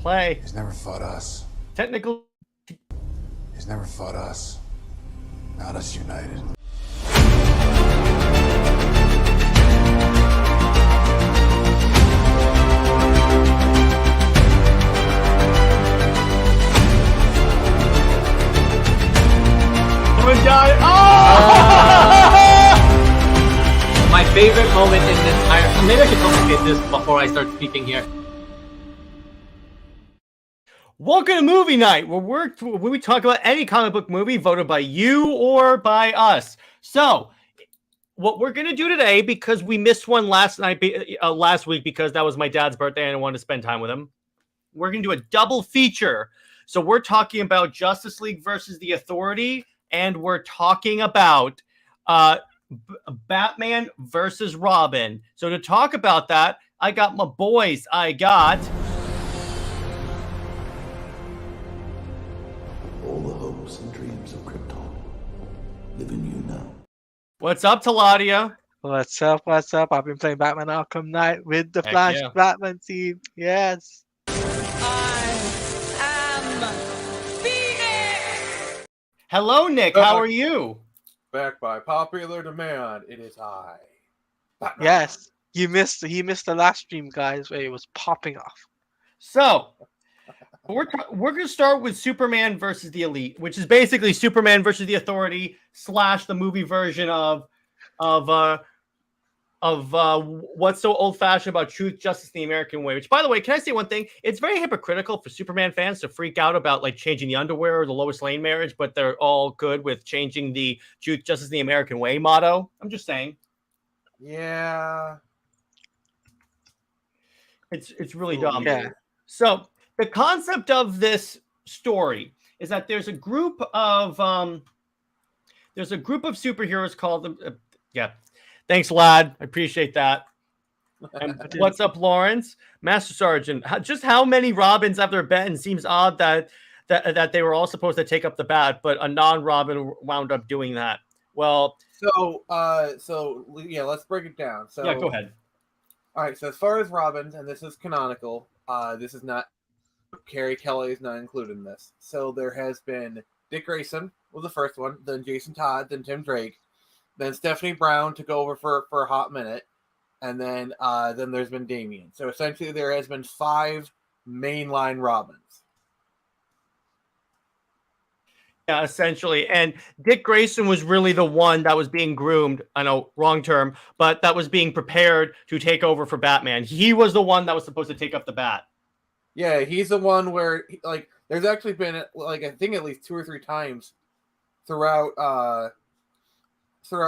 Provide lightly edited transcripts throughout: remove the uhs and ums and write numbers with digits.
Play. He's never fought us. Technical. He's never fought us. Not us united. My favorite moment in this entire... Maybe I should complicate this before I start speaking here. Welcome to Movie Night, where we talk about any comic book movie voted by you or by us. So, what we're going to do today, because we missed one last week because that was my dad's birthday and I wanted to spend time with him, we're going to do a double feature. So, we're talking about Justice League versus the Authority, and we're talking about Batman versus Robin. So, to talk about that, I got my boys. I got... All the hopes and dreams of Krypton live in you now. What's up, Teladia? What's up? What's up? I've been playing Batman Arkham Knight with the Heck Flash yeah. Batman team. Yes. Hello, Nick. How are you? Back by popular demand, it is I. Batman. Yes. He missed the last stream, guys, where it was popping off. So, we're going to start with Superman versus the Elite, which is basically Superman versus the Authority / the movie version of what's so old-fashioned about Truth, Justice, and the American Way. Which, by the way, can I say one thing? It's very hypocritical for Superman fans to freak out about like changing the underwear or the Lois Lane marriage, but they're all good with changing the Truth, Justice, and the American Way motto. I'm just saying. Yeah. It's really dumb. Yeah. So the concept of this story is that there's a group of superheroes called yeah. Thanks, lad. I appreciate that. And what's up, Lawrence? Master Sergeant. Just how many Robins have there been? Seems odd that they were all supposed to take up the bat, but a non-Robin wound up doing that. Well, So yeah, let's break it down. So yeah, go ahead. All right. So as far as Robins, and this is canonical, this is not. Carrie Kelly is not included in this. So there has been Dick Grayson was the first one, then Jason Todd, then Tim Drake, then Stephanie Brown took over for a hot minute, and then there's been Damien. So essentially there has been 5 mainline Robins. Yeah, essentially. And Dick Grayson was really the one that was being groomed. I know, wrong term, but that was being prepared to take over for Batman. He was the one that was supposed to take up the bat. Yeah, he's the one where like there's actually been like I think at least 2 or 3 times throughout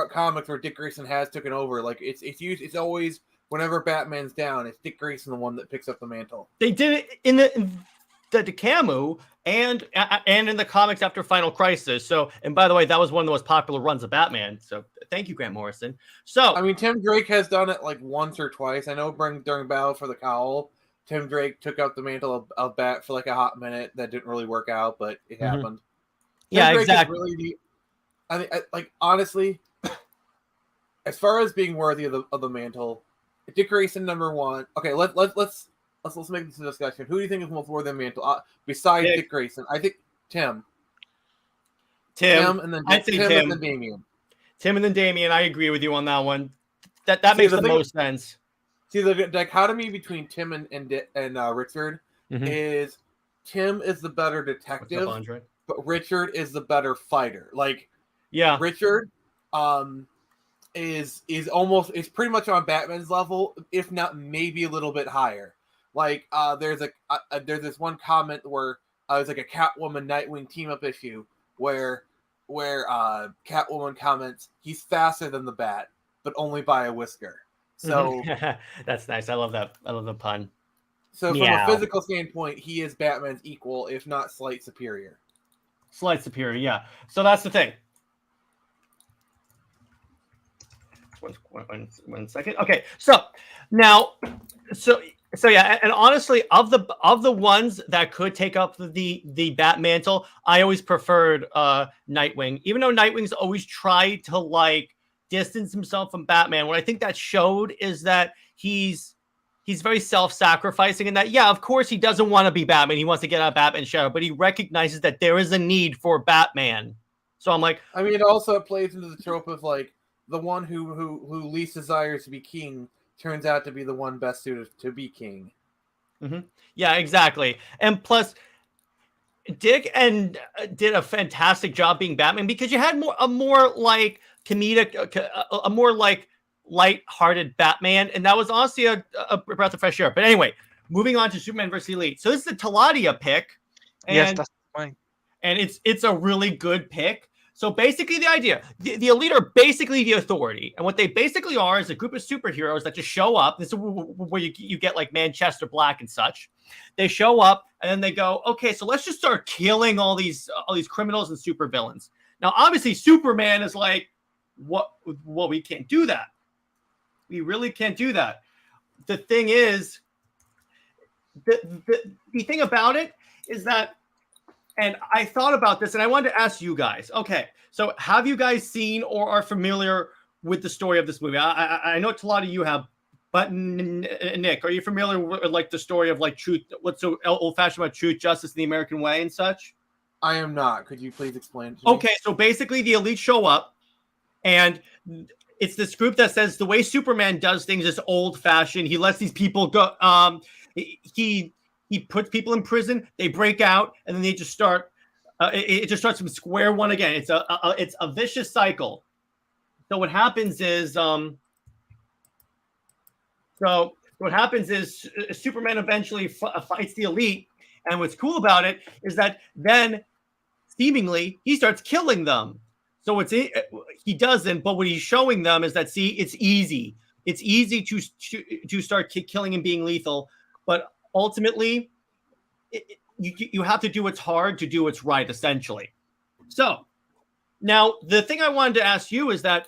comics where Dick Grayson has taken over. Like it's always whenever Batman's down, it's Dick Grayson the one that picks up the mantle. They did it in the Camus and in the comics after Final Crisis. So, and by the way, that was one of the most popular runs of Batman. So thank you, Grant Morrison. So I mean, Tim Drake has done it like once or twice. I know during Battle for the Cowl, Tim Drake took up the mantle of Bat for like a hot minute. That didn't really work out, but it happened. Yeah, Tim Drake exactly. is really like honestly, as far as being worthy of the mantle, Dick Grayson _1. Okay, let's make this a discussion. Who do you think is most worthy of the mantle besides Dick Grayson? I think Tim, and then I'd say Tim Tim. and then Damien. Tim and then Damien. I agree with you on that one. That makes the most sense. See, the dichotomy between Tim and Richard is Tim is the better detective, but Richard is the better fighter. Like, yeah, Richard is pretty much on Batman's level, if not maybe a little bit higher. Like, there's this one comment where it's like a Catwoman Nightwing team up issue where Catwoman comments, "He's faster than the Bat, but only by a whisker." So that's nice. I love that. I love the pun. So from a physical standpoint, he is Batman's equal, if not slight superior. Slight superior, yeah. So that's the thing. One second. Okay, so now, so yeah, and honestly, of the ones that could take up the Bat mantle, I always preferred Nightwing, even though Nightwing's always tried to like distance himself from Batman. What I think that showed is that he's he's very self-sacrificing in that, yeah, of course he doesn't want to be Batman. He wants to get out of Batman's shadow, but he recognizes that there is a need for Batman. So I'm like, I mean, it also plays into the trope of like the one who least desires to be king turns out to be the one best suited to be king. yeah, exactly. And plus, Dick and did a fantastic job being Batman because you had a more like comedic, a more like light-hearted Batman, and that was honestly a breath of fresh air. But anyway, moving on to Superman vs. Elite. So this is the Teladia pick, and Yes, that's fine. and it's a really good pick. So basically, the idea, the Elite are basically the Authority, and what they basically are is a group of superheroes that just show up. This is where you get like Manchester Black and such. They show up and then they go, okay, so let's just start killing all these criminals and supervillains. Now, obviously, Superman is like, what? Well, we can't do that. We really can't do that. The thing is, the thing about it is that, and I thought about this, and I wanted to ask you guys. Okay, so have you guys seen or are familiar with the story of this movie? I know, Teladia, you have, but Nick, are you familiar with like the story of like truth? What's so old-fashioned about truth, justice, and the American way and such? I am not. Could you please explain it to me? Okay, so basically the Elite show up, and it's this group that says the way Superman does things is old-fashioned. He lets these people go. He puts people in prison. They break out, and then they just start. It just starts from square one again. It's a vicious cycle. So what happens is Superman eventually fights the Elite, and what's cool about it is that then seemingly he starts killing them. So he doesn't, but what he's showing them is that, see, it's easy. It's easy to start killing and being lethal, but ultimately, you have to do what's hard to do what's right, essentially. So now the thing I wanted to ask you is that,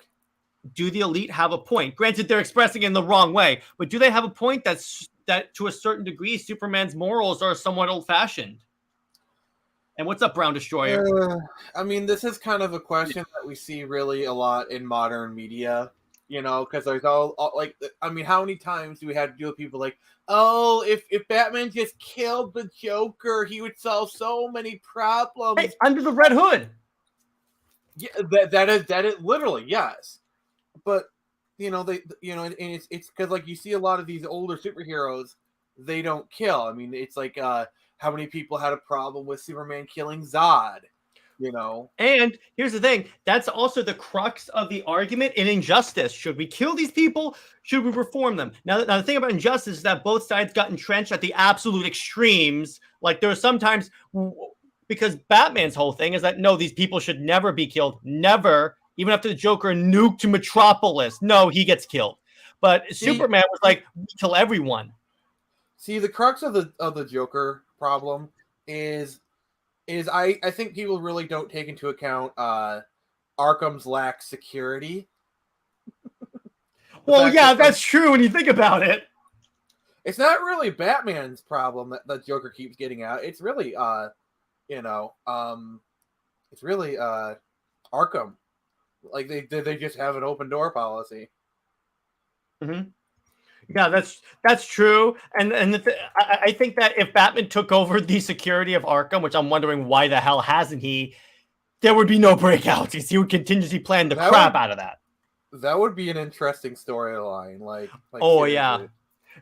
do the Elite have a point? Granted, they're expressing it in the wrong way, but do they have a point that to a certain degree, Superman's morals are somewhat old-fashioned? And what's up, Brown Destroyer? I mean, this is kind of a question that we see really a lot in modern media, you know, because there's all like, I mean, how many times do we have to deal with people like, oh, if Batman just killed the Joker, he would solve so many problems. Hey, under the Red Hood. Yeah, that is literally, yes. But and it's because like you see a lot of these older superheroes, they don't kill. I mean, it's like how many people had a problem with Superman killing Zod, you know? And here's the thing, that's also the crux of the argument in Injustice. Should we kill these people? Should we reform them? Now the thing about Injustice is that both sides got entrenched at the absolute extremes. Like there are sometimes, because Batman's whole thing is that, no, these people should never be killed. Never. Even after the Joker nuked Metropolis. No, he gets killed. But Superman was like, kill everyone. See, the crux of the Joker problem is I think people really don't take into account Arkham's lack security. Well, yeah, that's true when you think about it. It's not really Batman's problem that the Joker keeps getting out. It's really it's really Arkham. Like they just have an open door policy. Mm-hmm. Yeah, that's true. And I think that if Batman took over the security of Arkham, which I'm wondering why the hell hasn't he, there would be no breakouts. He would contingency plan the crap out of that. That would be an interesting storyline. Like oh seriously.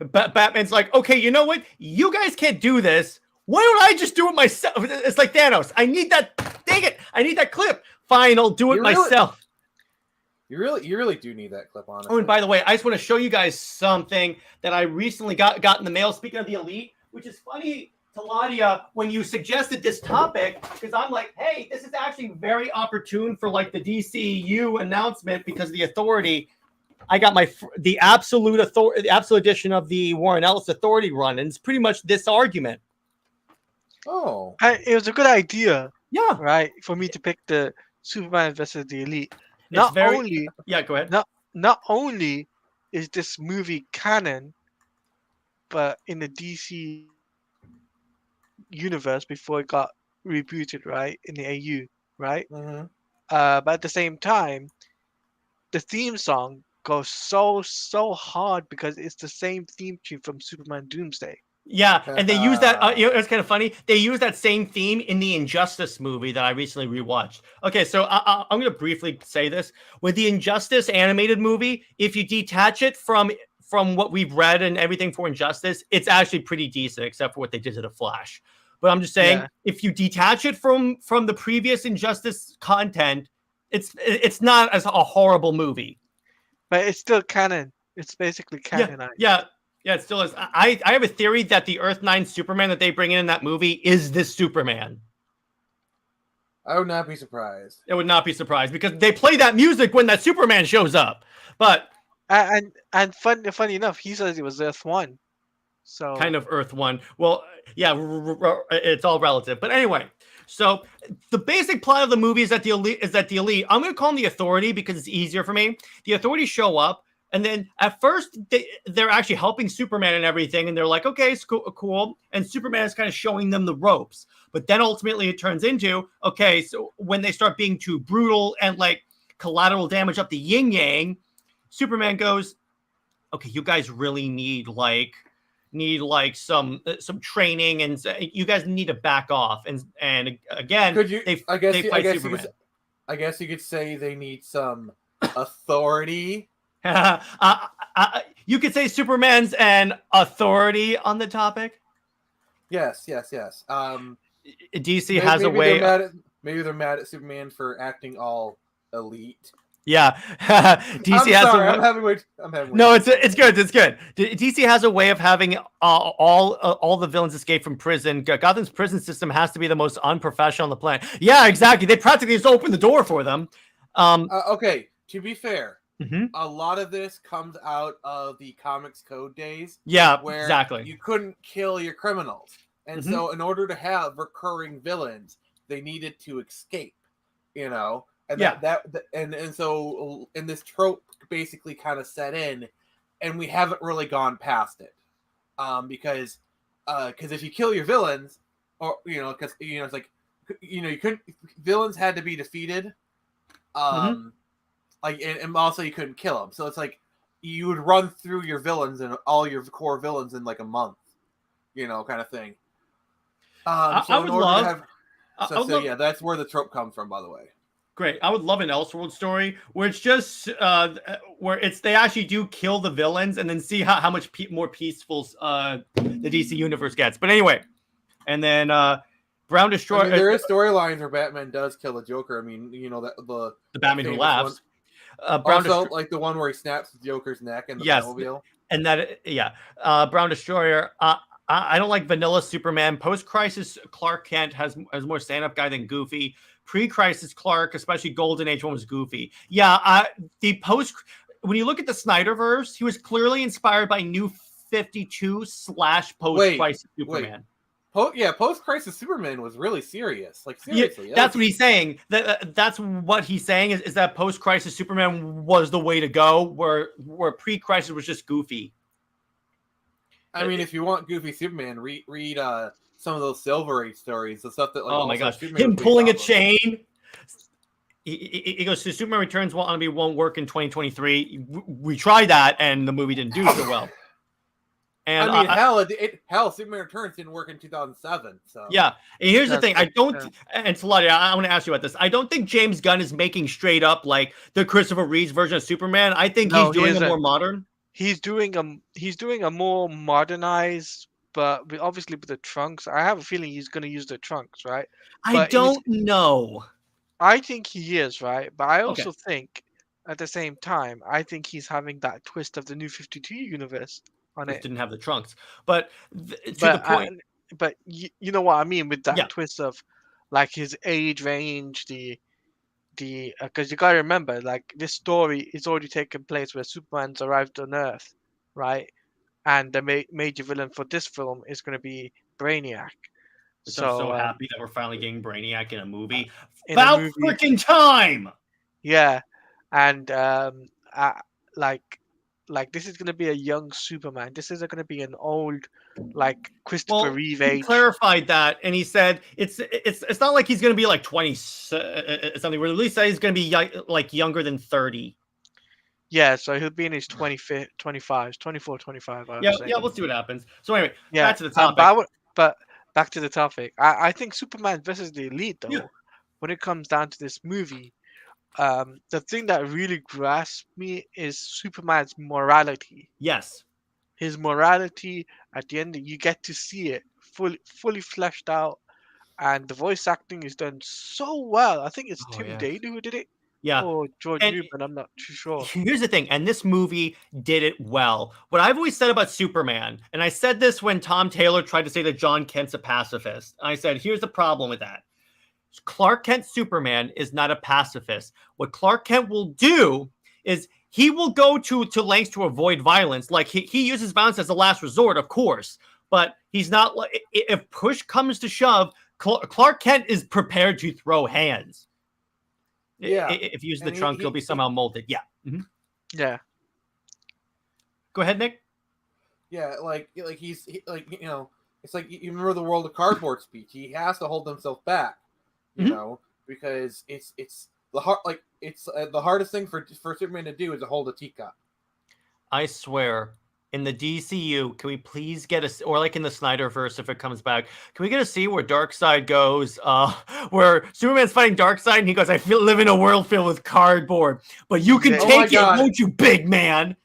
Yeah, Batman's like, okay, you know what? You guys can't do this. Why don't I just do it myself? It's like Thanos. I need that. Dang it! I need that clip. Fine, I'll do it myself. You really do need that clip, honestly. Oh, and by the way, I just want to show you guys something that I recently got in the mail. Speaking of the Elite, which is funny, Teladia, when you suggested this topic, because I'm like, hey, this is actually very opportune for like the DCU announcement because of the Authority. I got the absolute edition of the Warren Ellis Authority run, and it's pretty much this argument. Oh, it was a good idea. Yeah, right. For me to pick the Superman versus the Elite. Yeah, go ahead. Not only is this movie canon, but in the DC universe before it got rebooted, right, in the AU, right? Mm-hmm. But at the same time, the theme song goes so hard because it's the same theme tune from Superman Doomsday. Yeah, and they use that. It's kind of funny. They use that same theme in the Injustice movie that I recently rewatched. Okay, so I'm going to briefly say this: with the Injustice animated movie, if you detach it from what we've read and everything for Injustice, it's actually pretty decent, except for what they did to the Flash. But I'm just saying, if you detach it from the previous Injustice content, it's not as a horrible movie. But it's still canon. It's basically canonized. Yeah, it still is. I have a theory that the Earth 9 Superman that they bring in that movie is this Superman. I would not be surprised. It would not be surprised because they play that music when that Superman shows up. But and funny enough, he says it was Earth 1. So kind of Earth 1. Well, yeah, it's all relative. But anyway, so the basic plot of the movie is that the elite, I'm going to call them the Authority because it's easier for me. The Authority show up. And then at first, they're actually helping Superman and everything. And they're like, okay, it's cool. And Superman is kind of showing them the ropes. But then ultimately it turns into, okay, so when they start being too brutal and like collateral damage up the yin yang, Superman goes, okay, you guys really need some training and you guys need to back off. And again, I guess you could say they need some authority. You could say Superman's an authority on the topic. Yes. DC has a way. Maybe they're mad at Superman for acting all elite. Yeah, DC has. I'm having way. No, it's good. It's good. DC has a way of having all the villains escape from prison. Gotham's prison system has to be the most unprofessional on the planet. Yeah, exactly. They practically just open the door for them. Okay, to be fair. Mm-hmm. A lot of this comes out of the Comics Code days. Yeah, where exactly. You couldn't kill your criminals. And so in order to have recurring villains, they needed to escape, you know? And and so in this trope basically kind of set in, and we haven't really gone past it. Because if you kill your villains, or because it's like you couldn't, villains had to be defeated. Like, and also you couldn't kill them. So it's like you would run through your villains and all your core villains in like a month, kind of thing. Yeah, that's where the trope comes from, by the way. Great. I would love an Elseworld story where it's just where they actually do kill the villains and then see how much more peaceful the DC universe gets. But anyway, and then Brown Destroyer. There is storylines where Batman does kill the Joker. I mean, that the Batman Who Laughs. Like the one where he snaps the Joker's neck in the Batmobile. And Brown Destroyer. I don't like vanilla Superman. Post-crisis Clark Kent has more stand-up guy than Goofy. Pre-crisis Clark, especially Golden Age one, was Goofy. Yeah, when you look at the Snyderverse, he was clearly inspired by New 52 / post-crisis Superman. Post-crisis Superman was really serious. Like, seriously. Yeah, that's what he's saying. That's what he's saying is that post-crisis Superman was the way to go, where pre-crisis was just goofy. I mean, if you want goofy Superman, read some of those Silver Age stories, the stuff that, like, oh my gosh, him pulling a chain. He goes, so Superman Returns won't work in 2023. We tried that, and the movie didn't do so well. And I mean, hell, Superman Returns didn't work in 2007. So yeah, and here's the thing: and Teladia, I want to ask you about this. I don't think James Gunn is making straight up like the Christopher Reeves version of Superman. I think he's doing a more modern. He's doing a more modernized, but obviously with the trunks. I have a feeling he's going to use the trunks, right? I don't know. I think he is, right? But I also think, at the same time, I think he's having that twist of the New 52 universe on it. Didn't have the trunks, but the point. But you know what I mean with that twist of, like, his age range, because you gotta remember, like, this story is already taking place where Superman's arrived on Earth, right? And the major villain for this film is going to be Brainiac. I'm so happy that we're finally getting Brainiac in a movie. About freaking time! Yeah, and like this is going to be a young Superman. This isn't going to be an old, like, Christopher Reeve age. He clarified that, and he said it's not like he's going to be like 20 something. Or at least he's going to be like younger than 30. Yeah, so he'll be in his 25, 24, 25, I would Yeah, say. yeah, we'll see what happens. So anyway, Yeah, back to the topic. but back to the topic. I think Superman versus the Elite, though, Yeah. when it comes down to this movie, the thing that really grasped me is Superman's morality. Yes. His morality at the end, you get to see it fully fleshed out, and the voice acting is done so well. I think it's Oh, Tim yeah. Daly who did it, Yeah. or George And Newman. I'm not too sure. here's the thing, and this movie did it well. What I've always said about Superman, and I said this when Tom Taylor tried to say that John Kent's a pacifist. I said, here's the problem with that. Clark Kent Superman is not a pacifist. What Clark Kent will do is he will go to lengths to avoid violence. Like he uses violence as a last resort, of course, but he's not like, if push comes to shove, Clark Kent is prepared to throw hands. Yeah. If you use the And trunk, he'll be somehow molded. Yeah. Mhm. Yeah, Go ahead, Nick. Yeah, like he's like, you know, it's like you remember the World of Cardboard speech. He has to hold himself back, you Mhm. know, because it's the hard like it's the hardest thing for Superman to do is to hold a teacup. I swear, in the DCU, can we please get a, or like in the Snyderverse if it comes back, can we get a scene where Darkseid goes, where Superman's fighting Darkseid and he goes, I live in a world filled with cardboard, but you can Yeah. Oh my take it, God. won't you, big man?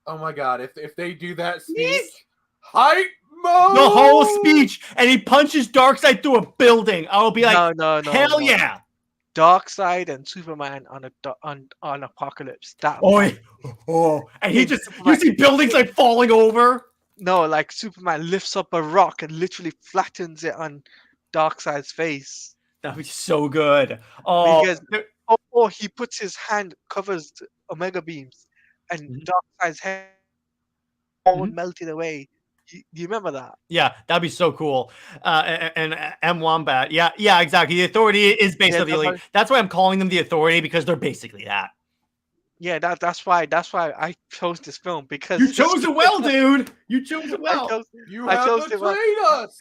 Oh my God! If they do that speech, hype mode. The whole speech, and he punches Darkseid through a building. I'll be like, no, hell no. yeah. Darkseid and Superman on Apocalypse. That Oh, fight. and he Hey, just, Superman- you see buildings like falling over. No, like Superman lifts up a rock and literally flattens it on Darkseid's face. That'd be so good. Oh, Because or he puts his hand, covers the Omega beams, and Mhm. Darkseid's head all Mhm. melted away. Do you remember that? yeah, that'd be so cool. And M Wombat, yeah, exactly. The Authority is based Yeah, on the that's Elite. That's why I'm calling them the Authority, because they're basically that. Yeah, that's why I chose this film, because You chose it well, dude. You chose it I well. chose, You I have chose betrayed it us.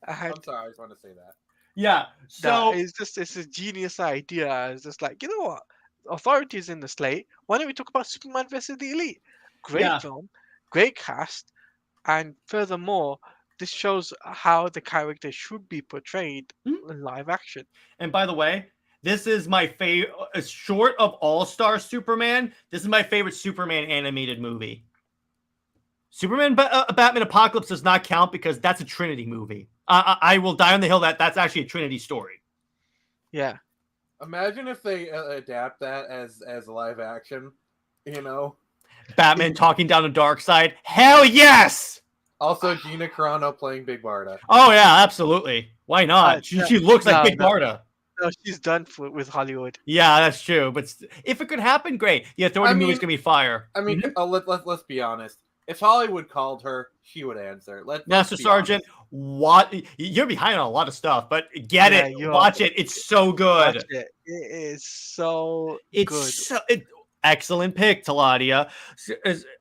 I had I'm sorry, I just want to say that. Yeah. that. So It's a genius idea. It's just like, you know what? Authority is in the slate. Why don't we talk about Superman versus the Elite? Great Yeah. film, great cast, and furthermore, this shows how the character should be portrayed Mhm. in live action. and by the way, this is my favorite. Short of All-Star Superman, this is my favorite Superman animated movie. Superman, Batman Apocalypse does not count because that's a Trinity movie. I will die on the hill that that's actually a Trinity story. Yeah. Imagine if they adapt that as live action. You know. Batman talking down to Darkseid. Hell yes! Also, Gina Carano playing Big Barda. Oh yeah, absolutely. Why not? She looks like Big Barda. No, she's done with Hollywood. Yeah, that's true. But if it could happen, great. The Authority movie's gonna be fire. I mean, let's be honest. If Hollywood called her, she would answer. Master Sergeant, what? You're behind on a lot of stuff, but get Yeah, it, watch it. It's so good. Watch it. It is so It's good. so excellent pick, Teladia.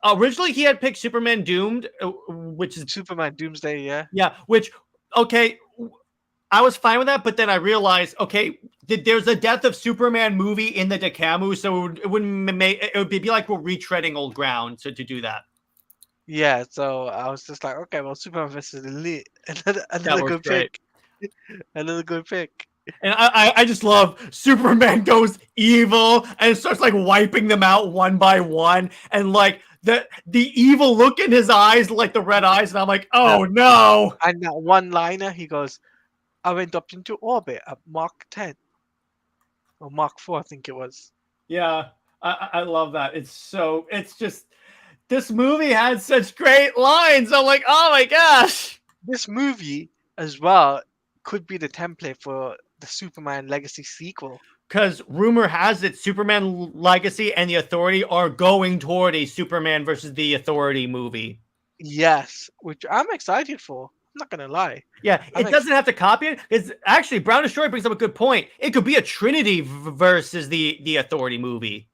Originally, he had picked Superman Doomed, which is Superman Doomsday, yeah. yeah. Which okay, I was fine with that, but then I realized okay, there's a Death of Superman movie in the Decamu, so it wouldn't make it would be like we're retreading old ground to do that. Yeah, so I was just like, okay, well, Superman versus Elite, another works good great. pick, another good pick. And I just love Superman goes evil and starts like wiping them out one by one, and like the evil look in his eyes, like the red eyes, and I'm like, oh no! And that one-liner, he goes, "I went up into orbit at Mach 10 or Mach 4, I think it was." Yeah, I love that. It's just this movie had such great lines. I'm like, oh my gosh! This movie as well could be the template for the Superman Legacy sequel. Because rumor has it Superman Legacy and the Authority are going toward a Superman versus the Authority movie. Yes, which I'm excited for. I'm not gonna lie. Yeah, it doesn't have to copy it. It's actually Brown Destroyer brings up a good point. It could be a Trinity versus the Authority movie.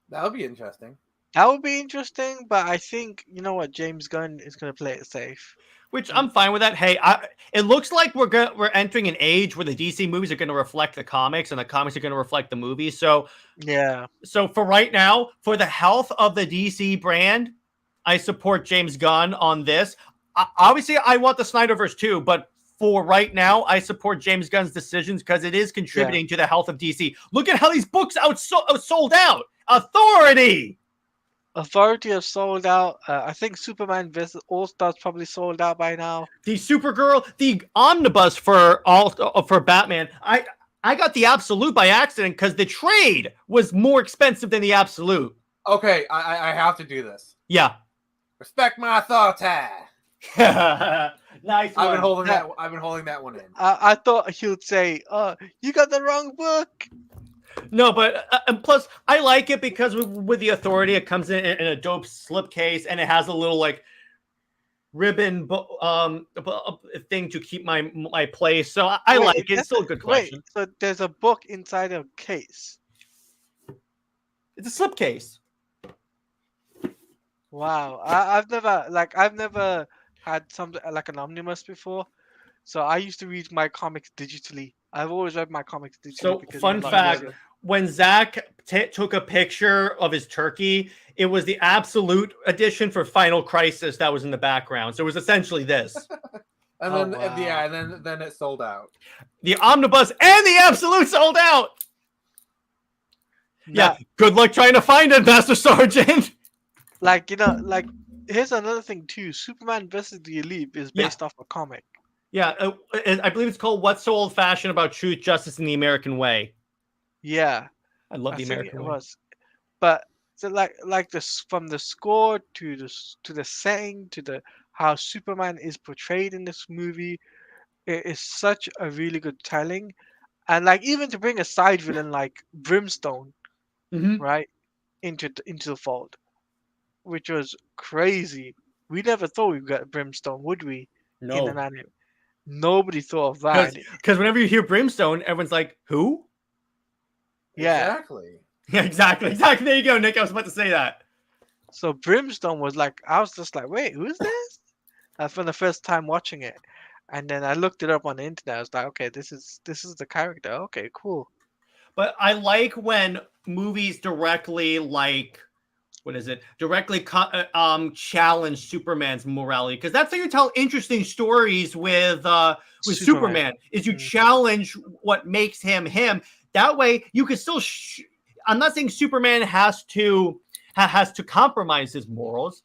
That would be interesting. That would be interesting, but I think you know what, James Gunn is gonna play it safe. Which I'm fine with that. Hey, it looks like we're entering an age where the DC movies are going to reflect the comics, and the comics are going to reflect the movies. So Yeah. So for right now, for the health of the DC brand, I support James Gunn on this. Obviously, I want the Snyderverse too, but for right now, I support James Gunn's decisions because it is contributing to the health of DC. Look at how these books sold out. Authority have sold out. I think Superman vs. All Stars probably sold out by now. The Supergirl, the omnibus for Batman. I got the Absolute by accident because the trade was more expensive than the Absolute. Okay, I have to do this. Yeah. Respect my authority. Nice one. I've been holding that one in. I thought he would say, you got the wrong book. No, but and plus I like it because with the Authority, it comes in a dope slipcase and it has a little like ribbon thing to keep my place. So I like it. It's still a good collection. Wait, so there's a book inside a case. It's a slipcase. Wow, I've never had something like an omnibus before. So I used to read my comics digitally. I've always read my comics digitally. So because fun fact, when Zach took a picture of his turkey, it was the Absolute edition for Final Crisis that was in the background. So it was essentially this. And then it sold out. The omnibus and the Absolute sold out. Yeah, good luck trying to find it, Master Sergeant. Here's another thing too. Superman versus the Elite is based off a comic. Yeah, I believe it's called "What's So Old Fashioned About Truth, Justice, and the American Way." Yeah, I love the American Way. But so from the score to the setting to the how Superman is portrayed in this movie, it is such a really good telling, and even to bring a side villain like Brimstone, right, into the fold, which was crazy. We never thought we'd get Brimstone, would we? No. In an anime. Nobody thought of that. Because whenever you hear Brimstone, everyone's like, who? Yeah. Exactly. Yeah, exactly. There you go, Nick. I was about to say that. So Brimstone was I was just like, wait, who's this? For the first time watching it. And then I looked it up on the internet. I was like, okay, this is the character. Okay, cool. But I like when movies directly challenge Superman's morality, because that's how you tell interesting stories with Superman is you challenge what makes him him. That way you can still I'm not saying Superman has to compromise his morals.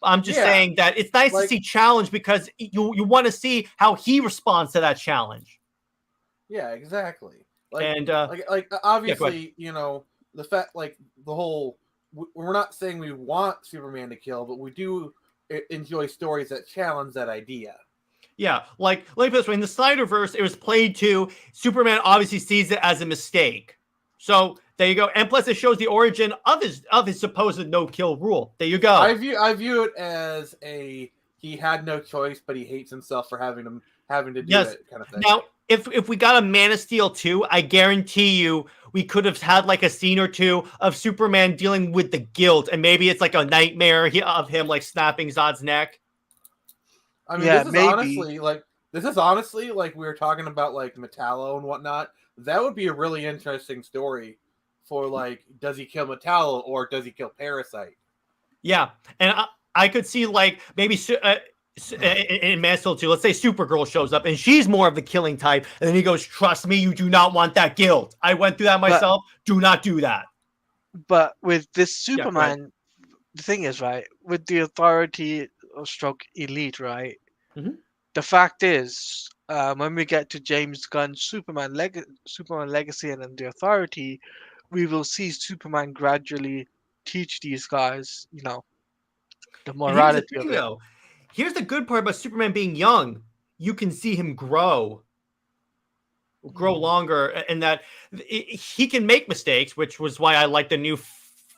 I'm just saying that it's nice to see challenge because you want to see how he responds to that challenge. Yeah, exactly. Obviously, the fact the whole we're not saying we want Superman to kill, but we do enjoy stories that challenge that idea. Yeah, let me put this way. In the Snyderverse, it was played to Superman obviously sees it as a mistake. So there you go. And plus it shows the origin of his supposed no-kill rule. There you go. I view it as he had no choice, but he hates himself for having to do it kind of thing. Now, if we got a Man of Steel 2, I guarantee you we could have had a scene or two of Superman dealing with the guilt, and maybe it's a nightmare of him snapping Zod's neck. I mean, this is honestly we were talking about Metallo and whatnot. That would be a really interesting story for does he kill Metallo or does he kill Parasite? Yeah, and I could see maybe in Man of Steel 2, let's say Supergirl shows up and she's more of the killing type, and then he goes, "Trust me, you do not want that guilt. I went through that myself. Do not do that." But with this Superman, the thing is, right, with the Authority stroke Elite, right? Mm-hmm. The fact is, when we get to James Gunn's Superman Legacy and then the Authority, we will see Superman gradually teach these guys, the morality of it. Here's the good part about Superman being young. You can see him grow longer, and that he can make mistakes, which was why I like the new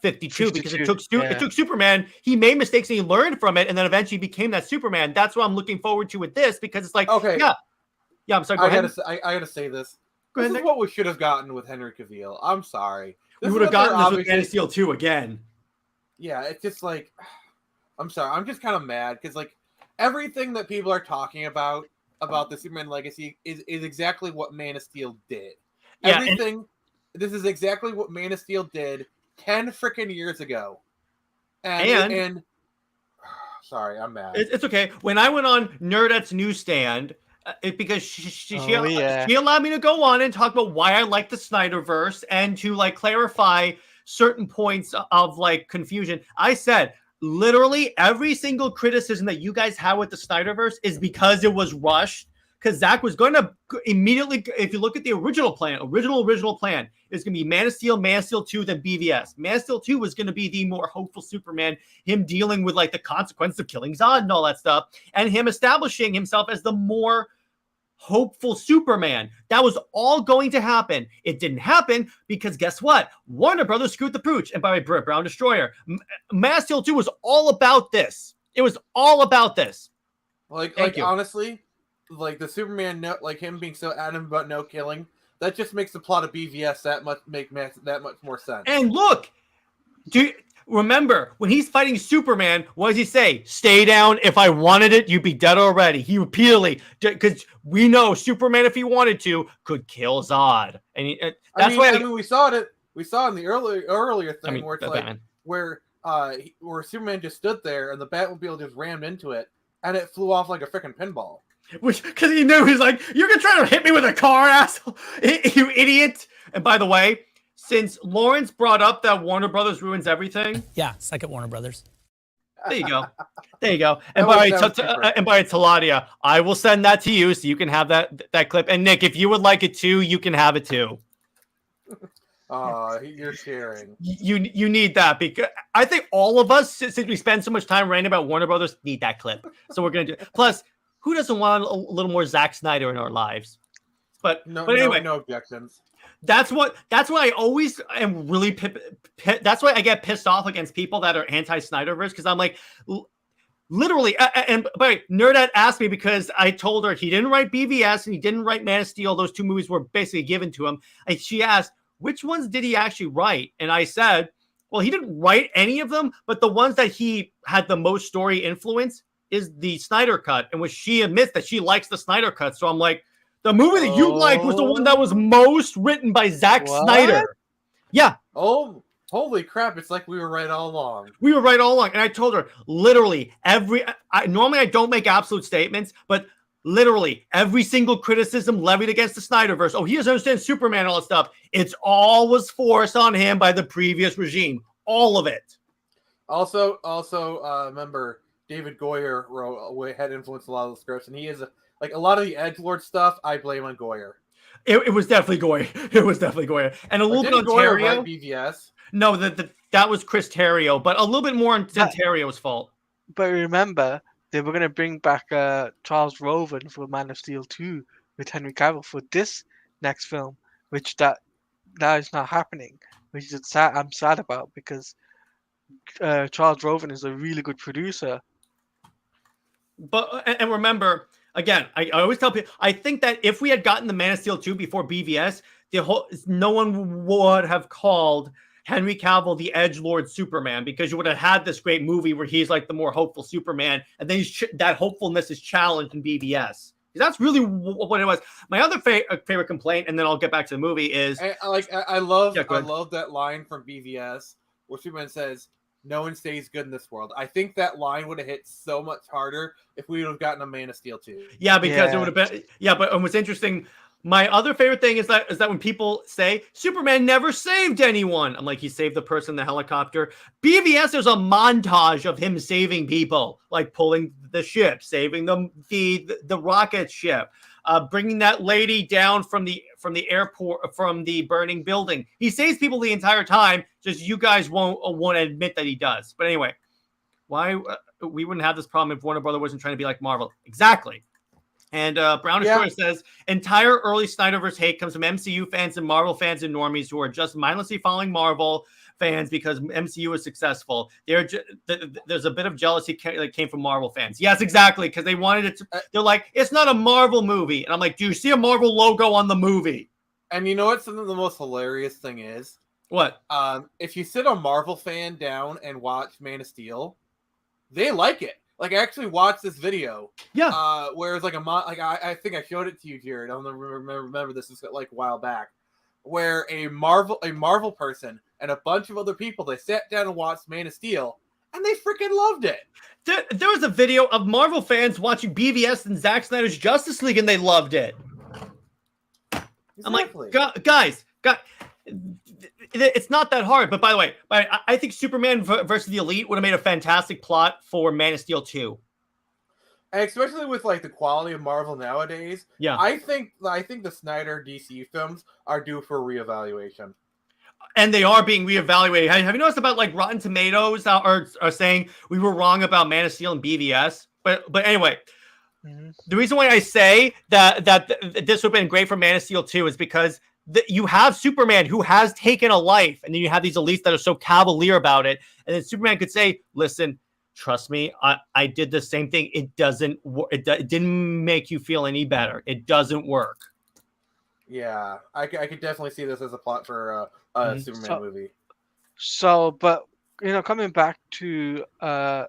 52 because it took Superman. He made mistakes and he learned from it, and then eventually became that Superman. That's what I'm looking forward to with this, because it's okay. Yeah, I'm sorry. Go ahead. I gotta say this. This is what we should have gotten with Henry Cavill. I'm sorry. We would have gotten this with Man of Steel 2 again. Yeah, it's just I'm sorry. I'm just kind of mad because everything that people are talking about the Superman legacy is exactly what Man of Steel did. Yeah, Everything. This is exactly what Man of Steel did 10 freaking years ago. And sorry, I'm mad. It's okay. When I went on Nerdette's newsstand, because she allowed me to go on and talk about why I like the Snyderverse and to like clarify certain points of like confusion. I said literally every single criticism that you guys had with the Snyderverse is because it was rushed. Because Zack was going to immediately, if you look at the original plan, it's going to be Man of Steel 2, then BVS. Man of Steel 2 was going to be the more hopeful Superman, him dealing with like the consequence of killing Zod and all that stuff, and him establishing himself as the more hopeful Superman. That was all going to happen. It didn't happen because guess what? Warner Brothers screwed the pooch. And by the way, Brown Destroyer. Man of Steel 2 was all about this. It was all about this. Like honestly, like the Superman, like him being so adamant about no killing, that just makes the plot of BVS that much more sense. And look, remember when he's fighting Superman, what does he say? Stay down. If I wanted it, you'd be dead already. He repeatedly, because we know Superman, if he wanted to, could kill Zod. And that's why we saw it. We saw in the earlier thing where it's like where Superman just stood there and the Batmobile just rammed into it and it flew off like a freaking pinball. Because he knew, he's like, you're gonna try to hit me with a car, asshole, you idiot. And by the way, since Lawrence brought up that Warner Brothers ruins everything, yeah, second Warner Brothers. There you go. And by Teladia, I will send that to you so you can have that clip. And Nick, if you would like it too, you can have it too. You're sharing. You need that because I think all of us, since we spend so much time ranting about Warner Brothers, need that clip. So we're gonna do it. Plus, who doesn't want a little more Zack Snyder in our lives? But anyway, no objections. That's why I always am really that's why I get pissed off against people that are anti-Snyderverse, because I'm like, literally, and by Nerdette asked me because I told her he didn't write BVS and he didn't write Man of Steel. Those two movies were basically given to him. And she asked, which ones did he actually write? And I said, well, he didn't write any of them, but the ones that he had the most story influence is the Snyder Cut, in which she admits that she likes the Snyder Cut. So I'm like, the movie that you liked was the one that was most written by Zack Snyder. Yeah. Oh, holy crap. It's like we were right all along. We were right all along. And I told her, literally, normally I don't make absolute statements, but literally every single criticism levied against the Snyderverse, oh, he doesn't understand Superman and all that stuff, it's all was forced on him by the previous regime. All of it. Also, remember, David Goyer had influenced a lot of the scripts, and he is like a lot of the edgelord stuff. I blame on Goyer. It was definitely Goyer. It was definitely Goyer, and a little bit on Goyer Terrio. write BVS? No, that was Chris Terrio, but a little bit more on Terrio's fault. But remember, they were going to bring back Charles Roven for Man of Steel 2 with Henry Cavill for this next film, which that is not happening, which is I'm sad about because Charles Roven is a really good producer. But and remember, again, I always tell people, I think that if we had gotten the Man of Steel 2 before BVS, no one would have called Henry Cavill the edgelord Superman, because you would have had this great movie where he's like the more hopeful Superman, and then that hopefulness is challenged in BVS. That's really what it was. My other favorite complaint, and then I'll get back to the movie, is I love that line from BVS where Superman says, "No one stays good in this world." I think that line would have hit so much harder if we would have gotten a Man of Steel 2. Yeah, because it would have been. Yeah, but what's interesting, my other favorite thing is that when people say Superman never saved anyone, I'm like, he saved the person in the helicopter. BVS, there's a montage of him saving people, like pulling the ship, saving the rocket ship, bringing that lady down from the airport, from the burning building. He saves people the entire time. Just you guys won't admit that he does. But anyway, why we wouldn't have this problem if Warner Brothers wasn't trying to be like Marvel? Exactly. And Brown Destroyer says, entire early Snyderverse hate comes from MCU fans and Marvel fans and normies who are just mindlessly following Marvel fans because MCU is successful. There's a bit of jealousy that came from Marvel fans. Yes, exactly, because they wanted it to. They're like, it's not a Marvel movie. And I'm like, do you see a Marvel logo on the movie? And you know what? Something the most hilarious thing is? What? If you sit a Marvel fan down and watch Man of Steel, they like it. Like I actually watched this video. Yeah. Where it's like I think I showed it to you, Jared. I don't remember this was like a while back. Where a Marvel person and a bunch of other people, they sat down and watched Man of Steel, and they freaking loved it. There was a video of Marvel fans watching BVS and Zack Snyder's Justice League, and they loved it. Exactly. I'm like, guys, it's not that hard. But by the way, I think Superman versus the Elite would have made a fantastic plot for Man of Steel 2. And especially with like the quality of Marvel nowadays, Yeah, I think the Snyder DC films are due for reevaluation. and they are being reevaluated. Have you noticed about like Rotten Tomatoes are saying we were wrong about Man of Steel and BVS? But anyway, the reason why I say that this would have been great for Man of Steel 2 is because you have Superman who has taken a life, and then you have these elites that are so cavalier about it, and then Superman could say, "Listen. Trust me, I did the same thing. It doesn't work. It didn't make you feel any better. It doesn't work." Yeah, I could definitely see this as a plot for a Superman movie. So, but coming back to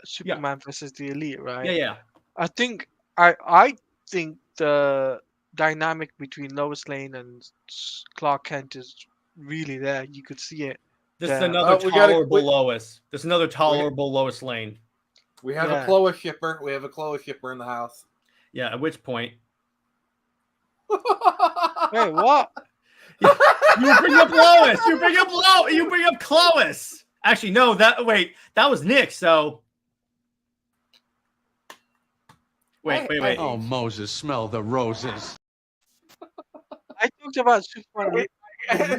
Superman versus the Elite, right? Yeah. I think I think the dynamic between Lois Lane and Clark Kent is really there. You could see it. This is there. another tolerable Lois. This is another tolerable Lois Lane. We have a Chloe shipper. We have a Chloe shipper in the house. Yeah. At which point? Wait, what? You bring up Lois. You bring up Chloe. Actually, no. That was Nick. So wait. Oh, Moses, smell the roses. I talked about Superman. I love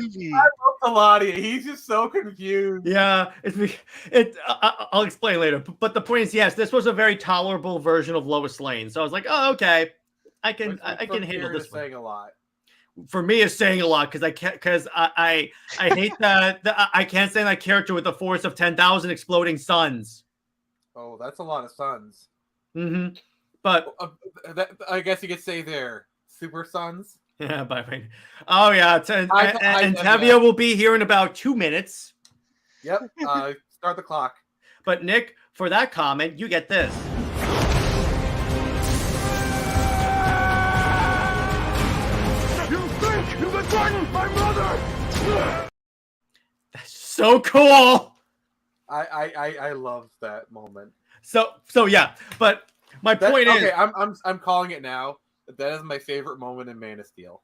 Teladia. He's just so confused. Yeah, I'll explain later. But the point is, yes, this was a very tolerable version of Lois Lane. So I was like, oh, okay, I can handle this. Saying a lot. For me, it's saying a lot because I hate that I can't stand that character with a force of 10,000 exploding suns. Oh, that's a lot of suns. Mm-hmm. But I guess you could say they're super suns. Yeah, bye. Oh yeah, and Tevye will be here in about 2 minutes. Yep. Start the clock. But Nick, for that comment, you get this. You think you can threaten my mother? That's so cool. I love that moment. So yeah, but my point is, okay, I'm calling it now. That is my favorite moment in Man of Steel.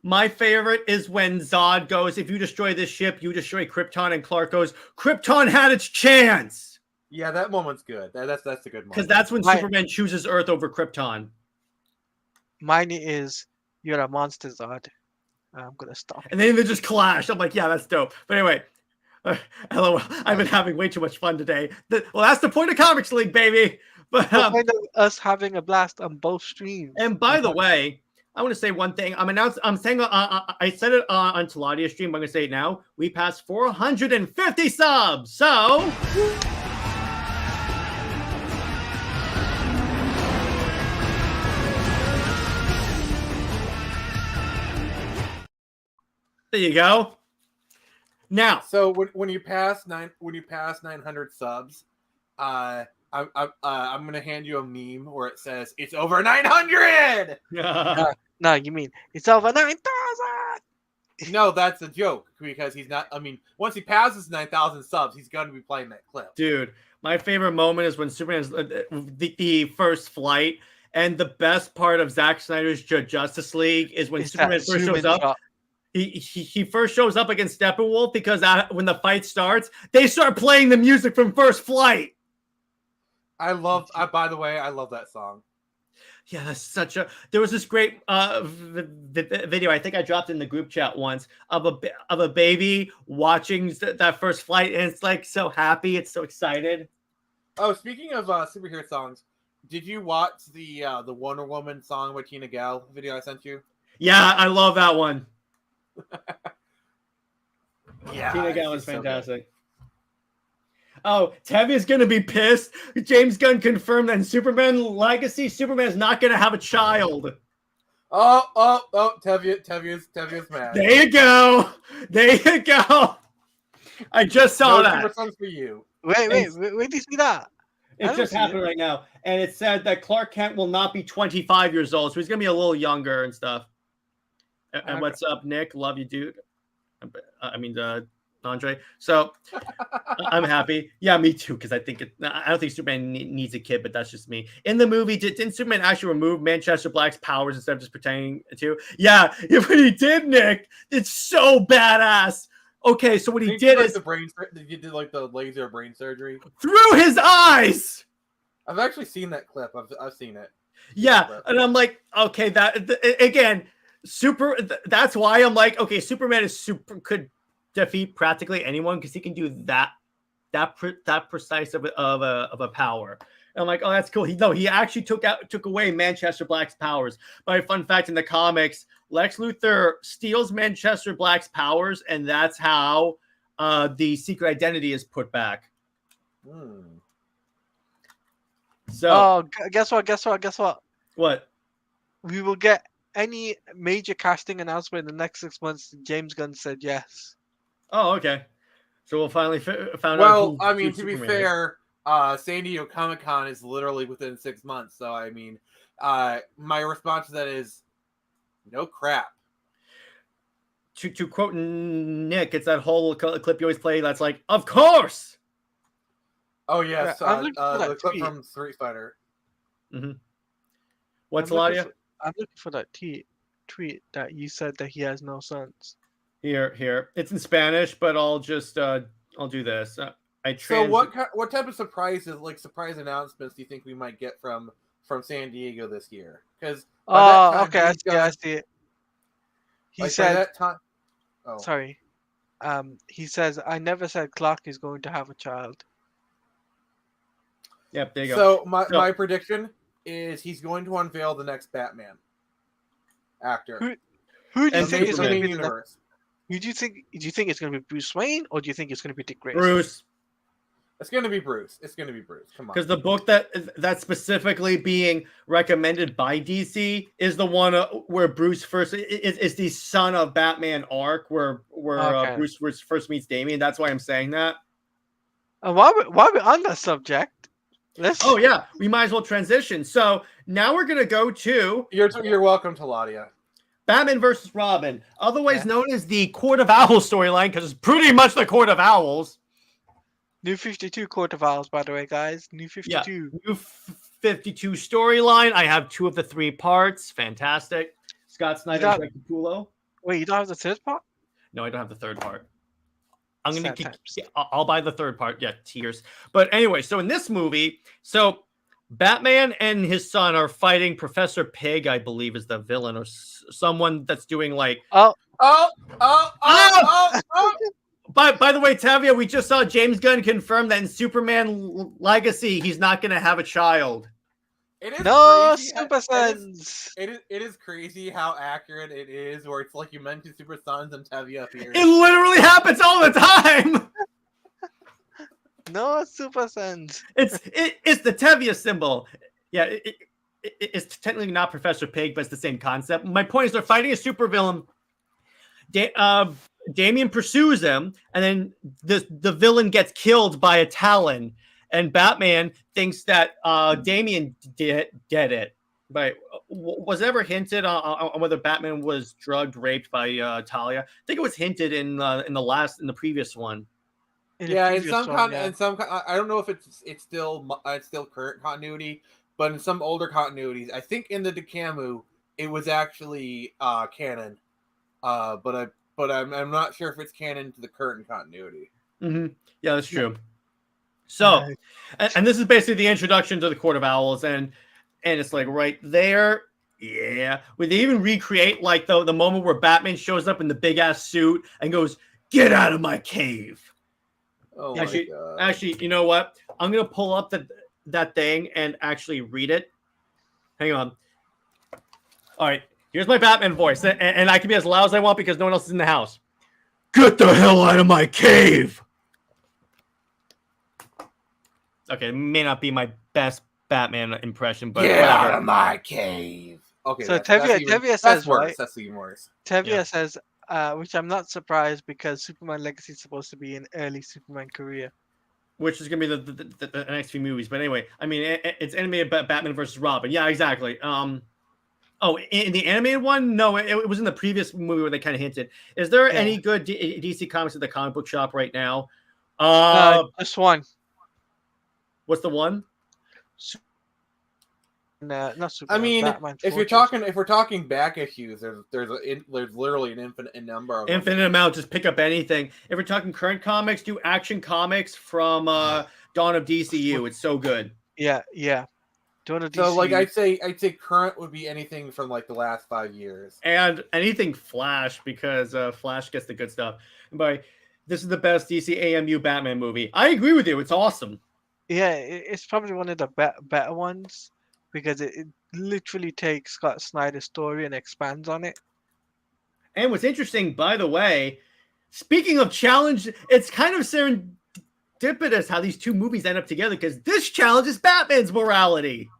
My favorite is when Zod goes, "If you destroy this ship, you destroy Krypton," and Clark goes, "Krypton had its chance." Yeah, that moment's good. That's a good moment. Because that's when Superman chooses Earth over Krypton. Mine is, "You're a monster, Zod." I'm gonna stop. And then they just clash. I'm like, yeah, that's dope. But anyway, LOL. I've been having way too much fun today. Well, that's the point of Comics League, baby. But the point of us having a blast on both streams. And by the way, I want to say one thing. I'm saying I said it on Teladia's stream. But I'm gonna say it now. We passed 450 subs. So there you go. Now, so when you pass 900 subs, I'm gonna hand you a meme where it says it's over 900. No, you mean it's over 9,000? No, that's a joke because he's not. I mean, once he passes 9,000 subs, he's gonna be playing that clip. Dude, my favorite moment is when Superman's the first flight, and the best part of Zack Snyder's Justice League is when Superman first shows up. He first shows up against Steppenwolf because when the fight starts, they start playing the music from First Flight. By the way, I love that song. Yeah, that's such a. There was this great video. I think I dropped in the group chat once of a baby watching that first flight, and it's like so happy. It's so excited. Oh, speaking of superhero songs, did you watch the Wonder Woman song by Tina Gal video I sent you? Yeah, I love that one. Yeah, Tina Gal is fantastic. Oh, Tevye's gonna be pissed. James Gunn confirmed that in Superman Legacy, Superman is not gonna have a child. Oh, Tevye's mad. There you go. I just saw that. Songs for you. Wait, did you see that? It don't just see happened right now, and it said that Clark Kent will not be 25 years old, so he's gonna be a little younger and stuff. And Okay. what's up, Nick? Love you, dude. I mean, Andre. So I'm happy. Yeah, me too. Because I don't think Superman needs a kid, but that's just me. In the movie, didn't Superman actually remove Manchester Black's powers instead of just pretending to? Yeah, but he did, Nick. It's so badass. Okay, so what he did is you did like the laser brain surgery through his eyes. I've actually seen that clip. I've seen it. Yeah, and I'm like, okay, again, that's why I'm like, okay, Superman could defeat practically anyone because he can do that precise of a power. And I'm like, oh, that's cool. He actually took away Manchester Black's powers. But fun fact, in the comics, Lex Luthor steals Manchester Black's powers, and that's how the secret identity is put back. So, guess what? What? We will get any major casting announcement in the next 6 months. James Gunn said yes. Oh, okay. So we'll finally find out. Well, I mean, to be fair, San Diego Comic-Con is literally within 6 months. So, I mean, my response to that is no crap. To quote Nick, it's that whole clip you always play that's like, of course! Oh, yes. Yeah, the clip from Street Fighter. Mm-hmm. What's I'm Teladia? I'm looking for that tweet that you said that he has no sons. Here. It's in Spanish, but I'll just I'll do this. So what type of surprise announcements do you think we might get from San Diego this year? Because okay, I see it. He said that time. Oh, sorry. He says, "I never said Clark is going to have a child." Yep, there you go. So my prediction is he's going to unveil the next Batman actor. Who do you think is going to be universe? Do you think it's going to be Bruce Wayne, or do you think it's going to be Dick Grayson? Bruce. It's going to be Bruce. Come on. Because the book that's specifically being recommended by DC is the one where Bruce first is the son of Batman arc where Bruce first meets Damien. That's why I'm saying that. While we're on that subject, Oh yeah, we might as well transition. So now we're gonna go to You're welcome, Teladia. Batman versus Robin, otherwise known as the Court of Owls storyline, because it's pretty much the Court of Owls. New 52 Court of Owls, by the way, guys. New 52. Yeah, New 52 storyline. I have 2 of the 3 parts. Fantastic. Scott Snyder and Greg Capullo. Wait, you don't have the 3rd part? No, I don't have the 3rd part. I'll buy the 3rd part. Yeah, tears. But anyway, so in this movie, Batman and his son are fighting Professor Pig, I believe, is the villain, or someone that's doing like. Oh! By the way, Tavia, we just saw James Gunn confirm that in Superman Legacy, he's not going to have a child. It is no crazy. Super Sons. It is crazy how accurate it is, where it's like you mentioned Super Sons and Tevye appears. It literally happens all the time. No Super Sons. It's the Tevye symbol. Yeah, it's technically not Professor Pig, but it's the same concept. My point is they're fighting a supervillain. Damien pursues him, and then the villain gets killed by a Talon, and Batman thinks that Damien did it. But was it ever hinted on whether Batman was drugged, raped by Talia? I think it was hinted in the previous one. Yeah, in some I don't know if it's still current continuity, but in some older continuities, I think in the Decamu it was actually canon. But I'm not sure if it's canon to the current continuity. Mm-hmm. Yeah, that's true. So, and this is basically the introduction to the Court of Owls, and it's like right there. Yeah, they even recreate like the moment where Batman shows up in the big ass suit and goes, "Get out of my cave." Oh actually, you know what? I'm gonna pull up that thing and actually read it. Hang on. All right. Here's my Batman voice, and I can be as loud as I want because no one else is in the house. Get the hell out of my cave! Okay, it may not be my best Batman impression, but get out of my cave. Okay, so Tevye says worse. That's even worse. Tevye says, which I'm not surprised because Superman Legacy is supposed to be an early Superman career. which is going to be the next few movies. But anyway, I mean, it's animated Batman versus Robin. Yeah, exactly. Oh, in the animated one, no, it was in the previous movie where they kind of hinted. Is there any good DC comics at the comic book shop right now? Just one. What's the one? Not Superman. I mean, Batman if we're talking back issues, there's literally an infinite number of infinite amount. Just pick up anything. If we're talking current comics, do Action Comics from Dawn of DCU. It's so good. Yeah. Dawn of DCU. So like I'd say current would be anything from like the last 5 years, and anything Flash, because Flash gets the good stuff. But this is the best DC AMU Batman movie. I agree with you. It's awesome. Yeah, it's probably one of the better ones because it literally takes Scott Snyder's story and expands on it. And what's interesting, by the way, speaking of challenge, it's kind of serendipitous how these two movies end up together, because this challenges Batman's morality.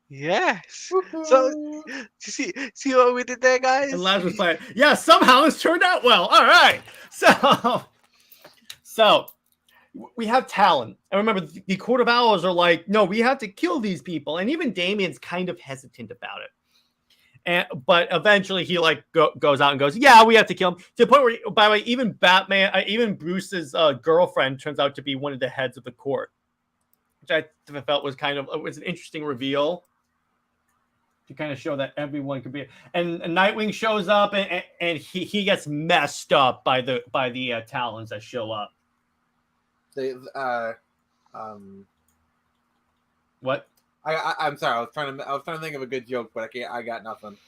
Yes. So see what we did there, guys? And Laz was playing. Yeah, somehow it's turned out well. All right. So we have Talon. And remember, the Court of Owls are like, no, we have to kill these people. And even Damien's kind of hesitant about it. But eventually he like goes out and goes, yeah, we have to kill him. To the point where, by the way, even Batman, even Bruce's girlfriend turns out to be one of the heads of the court, which I felt was was an interesting reveal to kind of show that everyone could be. And Nightwing shows up and he gets messed up by the Talons that show up. What? I'm sorry. I was trying to think of a good joke, but I got nothing.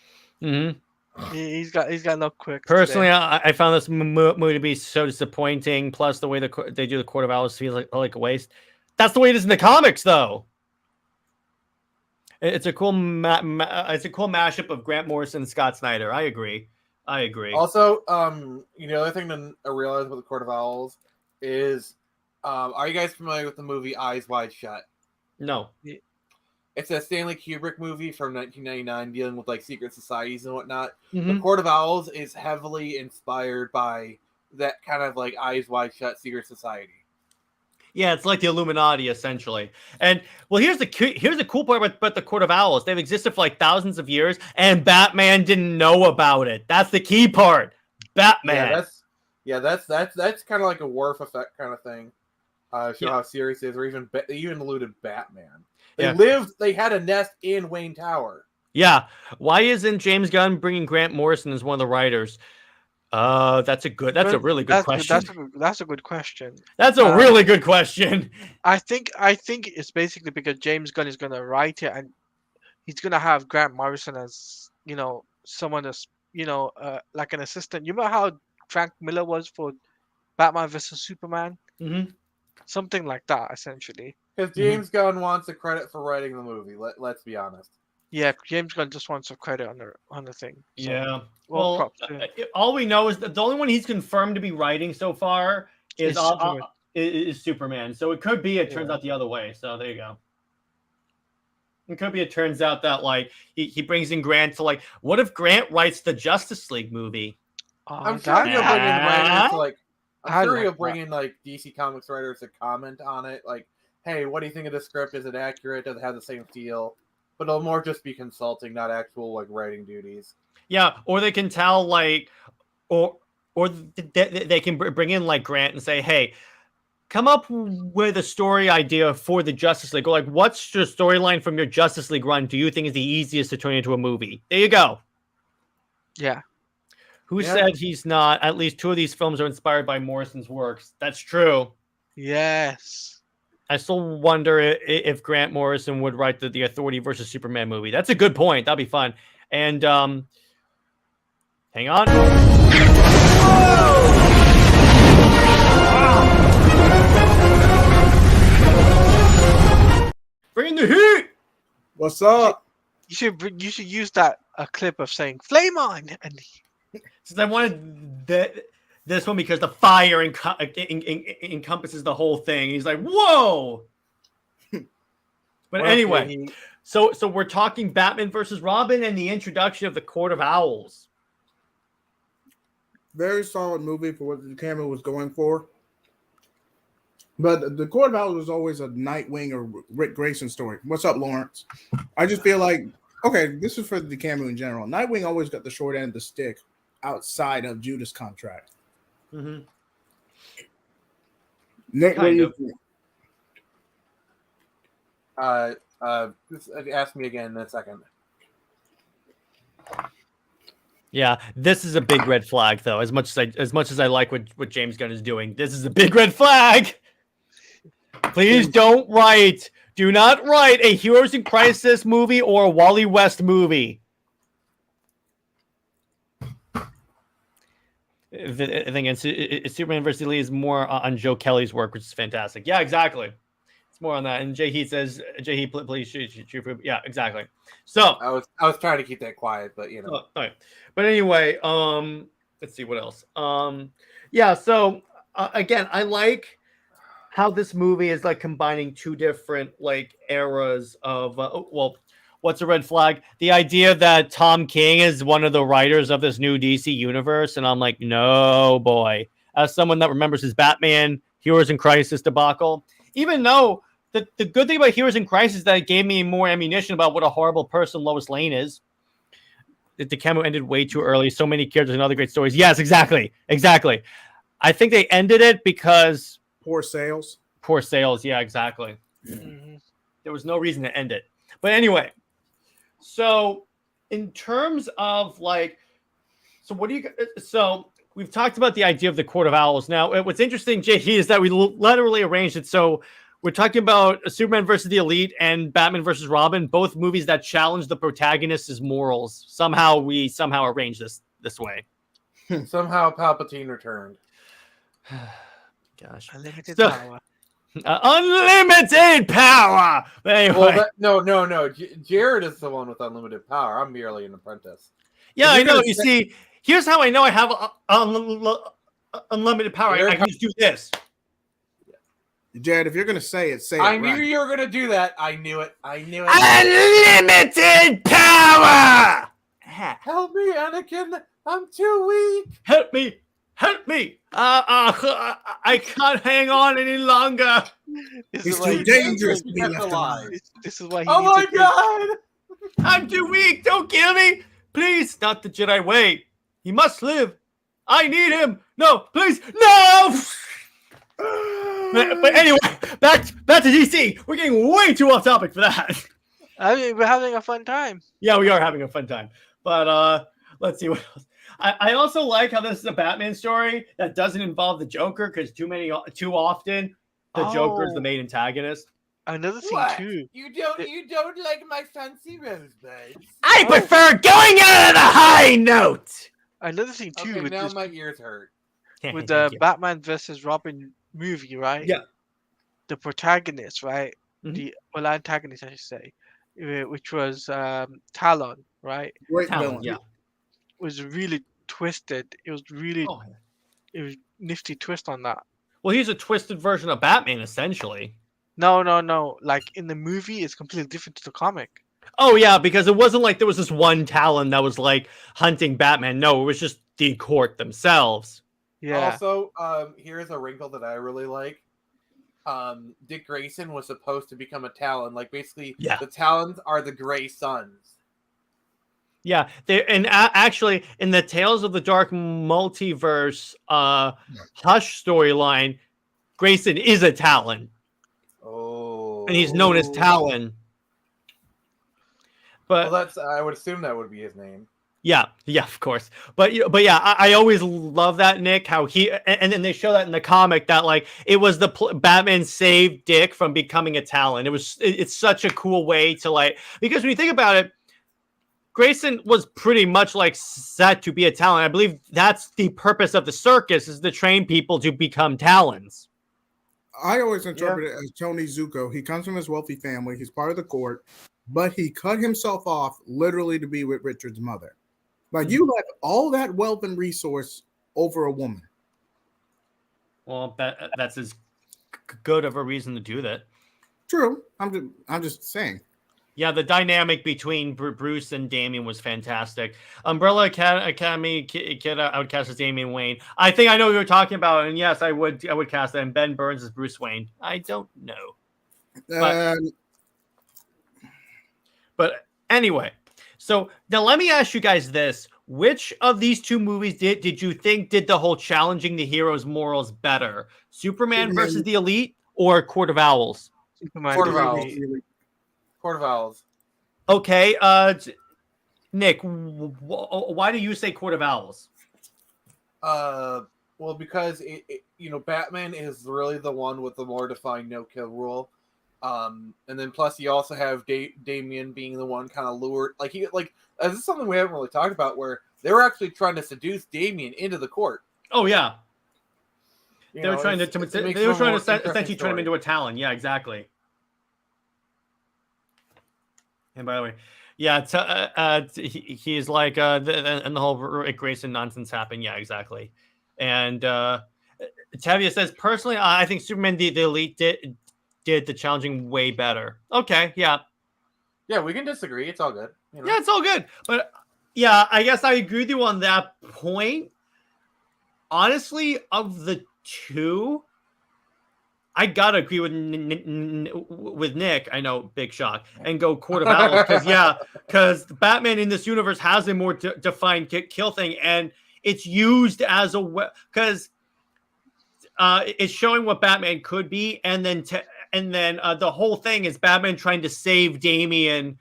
Mm-hmm. He's got no quick. Personally, I found this movie to be so disappointing. Plus, the way they do the Court of Owls feels like a waste. That's the way it is in the comics, though. It's a cool mashup of Grant Morrison and Scott Snyder. I agree. Also, the other thing to realize about the Court of Owls is, are you guys familiar with the movie Eyes Wide Shut? No. It's a Stanley Kubrick movie from 1999 dealing with like secret societies and whatnot. Mm-hmm. The Court of Owls is heavily inspired by that kind of like Eyes Wide Shut secret society. Yeah, it's like the Illuminati essentially. And well, here's the cool part about the Court of Owls. They've existed for like thousands of years, and Batman didn't know about it. That's the key part. Batman. That's kind of like a Worf effect kind of thing. Show how serious it is, or they even alluded Batman. They had a nest in Wayne Tower. Yeah. Why isn't James Gunn bringing Grant Morrison as one of the writers? That's a really good question. That's a good question. That's a really good question. I think it's basically because James Gunn is gonna write it, and he's gonna have Grant Morrison as someone that's like an assistant. You remember how Frank Miller was for Batman vs Superman? Mm-hmm. Something like that, essentially. Because James Gunn wants the credit for writing the movie. Let's be honest. Yeah, James Gunn just wants a credit on the thing. So, yeah. Well, all we know is that the only one he's confirmed to be writing so far is Superman. So it could be it turns out the other way. So there you go. It could be it turns out that like he brings in Grant to like, what if Grant writes the Justice League movie? I'm sure he'll bring in writers to like. I'm sure he'll bring in like DC Comics writers to comment on it. Like, hey, what do you think of the script? Is it accurate? Does it have the same feel? But it'll more just be consulting, not actual like writing duties. Yeah, or they can tell like, or they can bring in like Grant and say, hey, come up with a story idea for the Justice League. Or like, what's your storyline from your Justice League run do you think is the easiest to turn into a movie? There you go. Yeah. Who said he's not? At least two of these films are inspired by Morrison's works. That's true. Yes. I still wonder if Grant Morrison would write the Authority versus Superman movie. That's a good point. That'll be fun. And hang on. Bring the heat. What's up? You should use that a clip of saying "Flame on" and. Since I wanted this one because the fire encompasses the whole thing. He's like, whoa. But anyway, so we're talking Batman versus Robin and the introduction of the Court of Owls. Very solid movie for what the camera was going for. But the Court of Owls was always a Nightwing or Rick Grayson story. What's up, Lawrence? I just feel like, okay, this is for the Camu in general. Nightwing always got the short end of the stick outside of Judas' contract. Mm-hmm. Nick, what do you think? Just ask me again in a second. Yeah, this is a big red flag, though. As much as I like what James Gunn is doing, this is a big red flag. Please don't write. Do not write a Heroes in Crisis movie or a Wally West movie. I think it's Superman vs. Lee is more on Joe Kelly's work, which is fantastic. Yeah, exactly. It's more on that. And JJheat says, JJheat, please shoot. Yeah, exactly. So I was trying to keep that quiet, but you know. all right. But anyway, let's see what else. Yeah. So again, I like how this movie is like combining two different like eras of well, what's a red flag? The idea that Tom King is one of the writers of this new DC universe, and I'm like, no, boy. As someone that remembers his Batman Heroes in Crisis debacle, even though the good thing about Heroes in Crisis is that it gave me more ammunition about what a horrible person Lois Lane is. The Camo ended way too early. So many characters and other great stories. Yes, exactly. I think they ended it because Poor sales. Yeah, exactly. Mm-hmm. There was no reason to end it. But anyway, so in terms of like, so we've talked about the idea of the Court of Owls. Now, what's interesting, JJheat, is that we literally arranged it. So we're talking about Superman versus the Elite and Batman versus Robin, both movies that challenge the protagonist's morals. Somehow we arranged this way. Somehow Palpatine returned. Gosh. Unlimited power. Unlimited power. But anyway. Well, no. Jared is the one with unlimited power. I'm merely an apprentice. Yeah, I know. You see, here's how I know I have unlimited power. I can just do this. Jared, if you're going to say it, say it. I knew you were going to do that. I knew it. Unlimited power. Help me, Anakin. I'm too weak. Help me. I can't hang on any longer. It's too dangerous to be left alive. This is why he Oh my needs god! I'm too weak. Don't kill me. Please, not the Jedi way. He must live. I need him. No, please. No! But anyway, back to DC. We're getting way too off topic for that. I mean, we're having a fun time. Yeah, we are having a fun time. But let's see what else. I also like how this is a Batman story that doesn't involve the Joker, because too often the Joker's the main antagonist. Another thing too. You don't like my fancy rosebuds? I prefer going out on a high note. Another thing too. Okay, with now this, my ears hurt. with the Batman versus Robin movie, right? Yeah. The protagonist, right? Mm-hmm. Antagonist, I should say, which was Talon, right? Great Talon, villain. yeah. Was really twisted. It was really, it was nifty twist on that. Well, he's a twisted version of Batman, essentially. No. Like in the movie, it's completely different to the comic. Oh yeah, because it wasn't like there was this one Talon that was like hunting Batman. No, it was just the court themselves. Yeah. Also, here's a wrinkle that I really like. Dick Grayson was supposed to become a Talon. Like basically, the Talons are the Grey Sons. Yeah, actually in the Tales of the Dark Multiverse Hush storyline, Grayson is a Talon. Oh, and he's known as Talon. But well, I would assume that would be his name. Yeah, of course. But yeah, I always love that, Nick, how and then they show that in the comic that like it was the Batman saved Dick from becoming a Talon. It's such a cool way to like, because when you think about it, Grayson was pretty much like set to be a Talon. I believe that's the purpose of the circus, is to train people to become Talons. I always interpret it as Tony Zuko. He comes from his wealthy family. He's part of the court, but he cut himself off literally to be with Richard's mother. Like, you left all that wealth and resource over a woman. Well, that's as good of a reason to do that. True. I'm just saying. Yeah, the dynamic between Bruce and Damien was fantastic. Umbrella Academy kid outcast as Damian Wayne. I think I know what you're talking about, and yes, I would cast that. And Ben Burns as Bruce Wayne. I don't know, but anyway. So now let me ask you guys this: which of these two movies did you think did the whole challenging the hero's morals better? Superman versus the Elite or Court of Owls? Superman. Court of Owls. Okay, Nick, why do you say Court of Owls? Well, because Batman is really the one with the more defined no-kill rule. And then plus you also have Damien being the one kind of lured, this is something we haven't really talked about, where they were actually trying to seduce Damien into the court. Oh yeah, they were trying to essentially turn him into a Talon. Yeah, exactly. And by the way, yeah, he's like, and the whole Rick Grayson nonsense happened. Yeah, exactly. And Tavia says, personally, I think Superman the Elite did the challenging way better. Okay, yeah. Yeah, we can disagree. It's all good. Yeah, it's all good. But yeah, I guess I agree with you on that point. Honestly, of the two, I gotta agree with Nick. I know, big shock, and go Court of Owls because Batman in this universe has a more defined kill thing, and it's used as a because it's showing what Batman could be, and then the whole thing is Batman trying to save Damian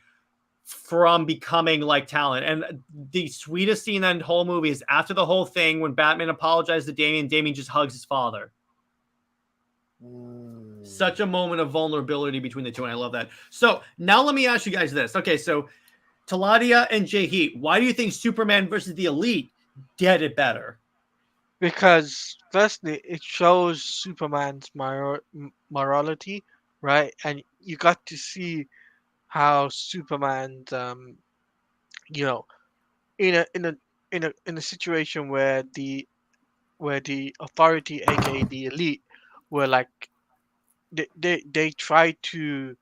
from becoming like Talon. And the sweetest scene in that whole movie is after the whole thing when Batman apologized to Damian. Damian just hugs his father. Such a moment of vulnerability between the two, and I love that. So now let me ask you guys this. Okay, so Teladia and JJheat, why do you think Superman versus the Elite did it better? Because firstly, it shows Superman's morality, right? And you got to see how Superman's, in a situation where the authority, aka the Elite, were like they try to,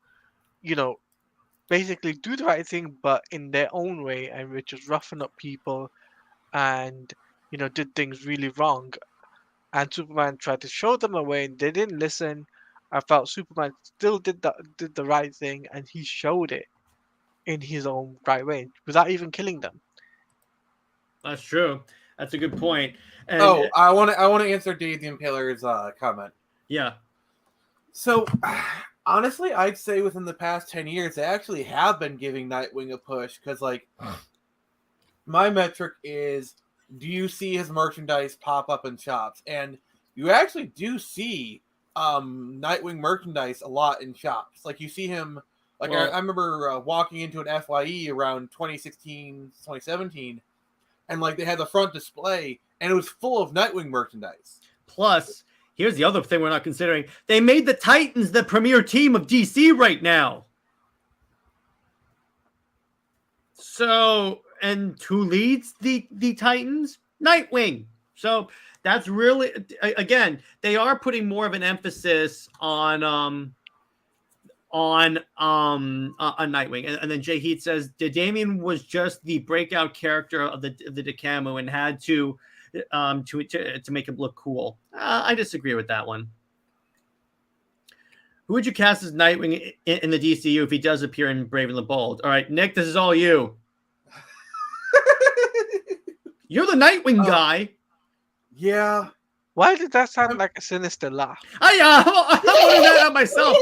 basically do the right thing, but in their own way, and which is roughing up people, and did things really wrong. And Superman tried to show them a way, and they didn't listen. I felt Superman still did the right thing, and he showed it in his own right way without even killing them. That's true. That's a good point. And, I want to answer Dave the Impaler's comment. Yeah. So, honestly, I'd say within the past 10 years, they actually have been giving Nightwing a push, because, my metric is, do you see his merchandise pop up in shops? And you actually do see Nightwing merchandise a lot in shops. Like, you see him, I remember walking into an FYE around 2016, 2017, and, they had the front display, and it was full of Nightwing merchandise. Plus, here's the other thing we're not considering. They made the Titans the premier team of DC right now. So, and who leads the Titans? Nightwing. So that's really, again, they are putting more of an emphasis on Nightwing. And then JJheat says Damien was just the breakout character of the Decamu and had to make him look cool. I disagree with that one. Who would you cast as Nightwing in the DCU if he does appear in Brave and the Bold? All right, Nick, this is all you. You're the Nightwing guy. Yeah. Why did that sound like a sinister laugh? I wanted that out myself.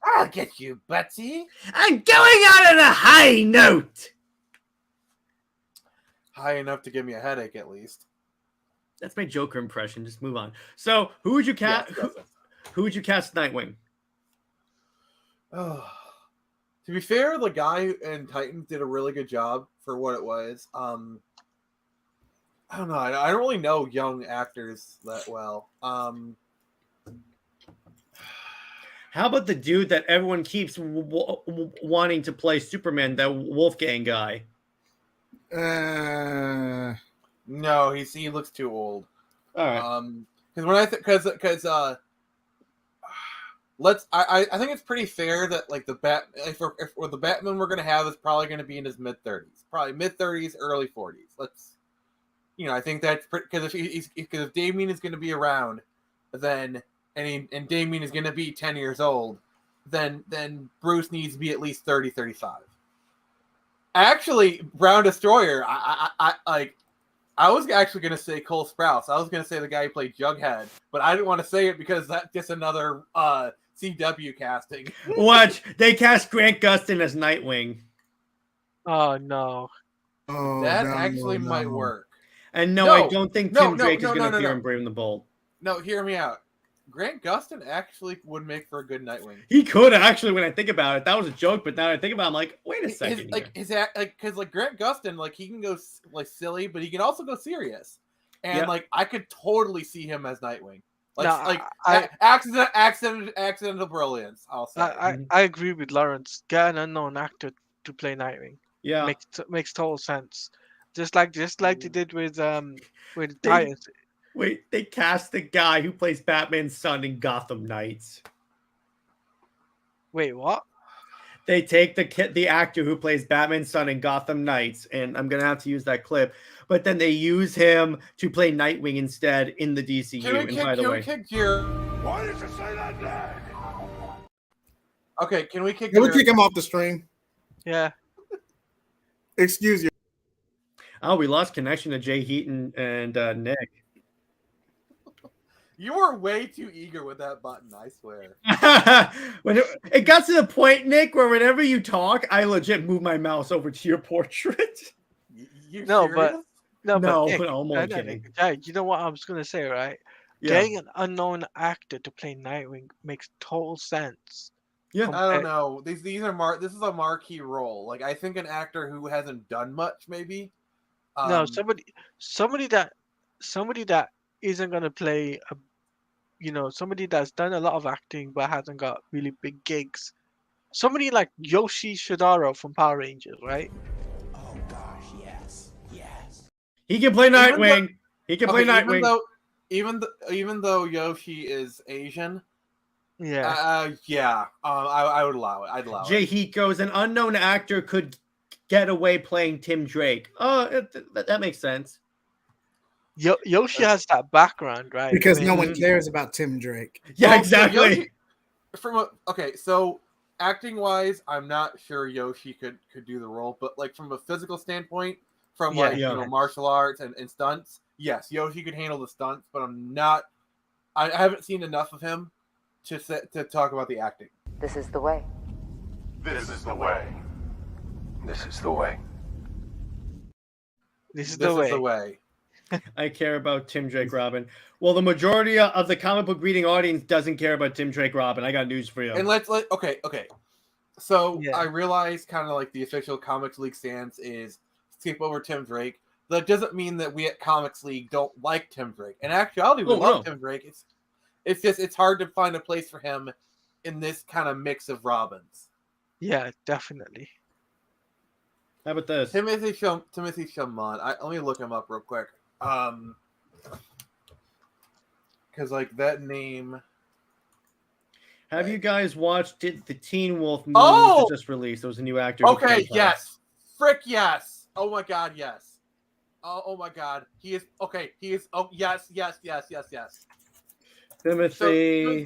I'll get you, Betsy. I'm going out on a high note. High enough to give me a headache, at least. That's my Joker impression. Just move on. So, who would you cast? Who would you cast Nightwing? Oh, to be fair, the guy in Titans did a really good job for what it was. I don't know. I don't really know young actors that well. How about the dude that everyone keeps wanting to play Superman, that Wolfgang guy? No, he looks too old. All right. Because when because I think it's pretty fair that like the if the Batman we're gonna have is probably gonna be in his mid-30s, probably mid-30s, early 40s. I think that's because if Damien is gonna be around, then and Damien is gonna be 10 years old, then Bruce needs to be at least 30, 35. Actually, Brown Destroyer, I was actually going to say Cole Sprouse. I was going to say the guy who played Jughead, but I didn't want to say it because that's just another CW casting. Watch, they cast Grant Gustin as Nightwing. Oh no. Oh, That no, actually no. might work. And no, I don't think Tim Drake is going to appear in no. Brave and the Bold. No, hear me out. Grant Gustin actually would make for a good Nightwing. He could actually, when I think about it. That was a joke, but now I think about it, I'm like, wait a second. Because Grant Gustin, he can go like silly, but he can also go serious. And I could totally see him as Nightwing. Accidental brilliance. I'll say. I agree with Lawrence. Get an unknown actor to play Nightwing. Yeah, makes total sense. Just like they did with Titans. Wait, they cast the guy who plays Batman's son in Gotham Knights. Wait, what? They take the actor who plays Batman's son in Gotham Knights, and I'm gonna have to use that clip. But then they use him to play Nightwing instead in the DCU. Why did you say that name? Okay, can we kick? Can we kick him off the stream? Yeah. Excuse you. Oh, we lost connection to JJheat and Nick. You were way too eager with that button, I swear. When it got to the point, Nick, where whenever you talk, I legit move my mouse over to your portrait. No, but Nick, I'm only kidding. You know what I was gonna say, right? Yeah. Getting an unknown actor to play Nightwing makes total sense. Yeah, I don't know. This is a marquee role. Like I think an actor who hasn't done much, maybe. No, somebody that isn't gonna play somebody that's done a lot of acting but hasn't got really big gigs. Somebody like Yoshi Shidaro from Power Rangers, right? Oh gosh, yes. He can play Nightwing. He can play Nightwing. Even though Yoshi is Asian. Yeah. I would allow it. I'd allow it. JJheat goes, an unknown actor could get away playing Tim Drake. Oh, that makes sense. Yoshi has that background, right? Because no one cares about Tim Drake. Yeah, exactly. So acting wise, I'm not sure Yoshi could do the role, but like from a physical standpoint, from martial arts and stunts, yes, Yoshi could handle the stunts, but I haven't seen enough of him to talk about the acting. This is the way. This is the way. This is the way. This is the way. I care about Tim Drake Robin. Well, the majority of the comic book reading audience doesn't care about Tim Drake Robin. I got news for you. And okay. So I realize kind of like the official Comics League stance is skip over Tim Drake. That doesn't mean that we at Comics League don't like Tim Drake. In actuality, we love Tim Drake. It's hard to find a place for him in this kind of mix of Robins. Yeah, definitely. How about this? Timothy Chalamet. Let me look him up real quick. Because like that name. Have you guys watched the Teen Wolf movie that just released? There was a new actor. Okay, yes. Frick, yes. Oh my God, yes. Oh my God, he is okay. He is. Oh yes. Timothy. So,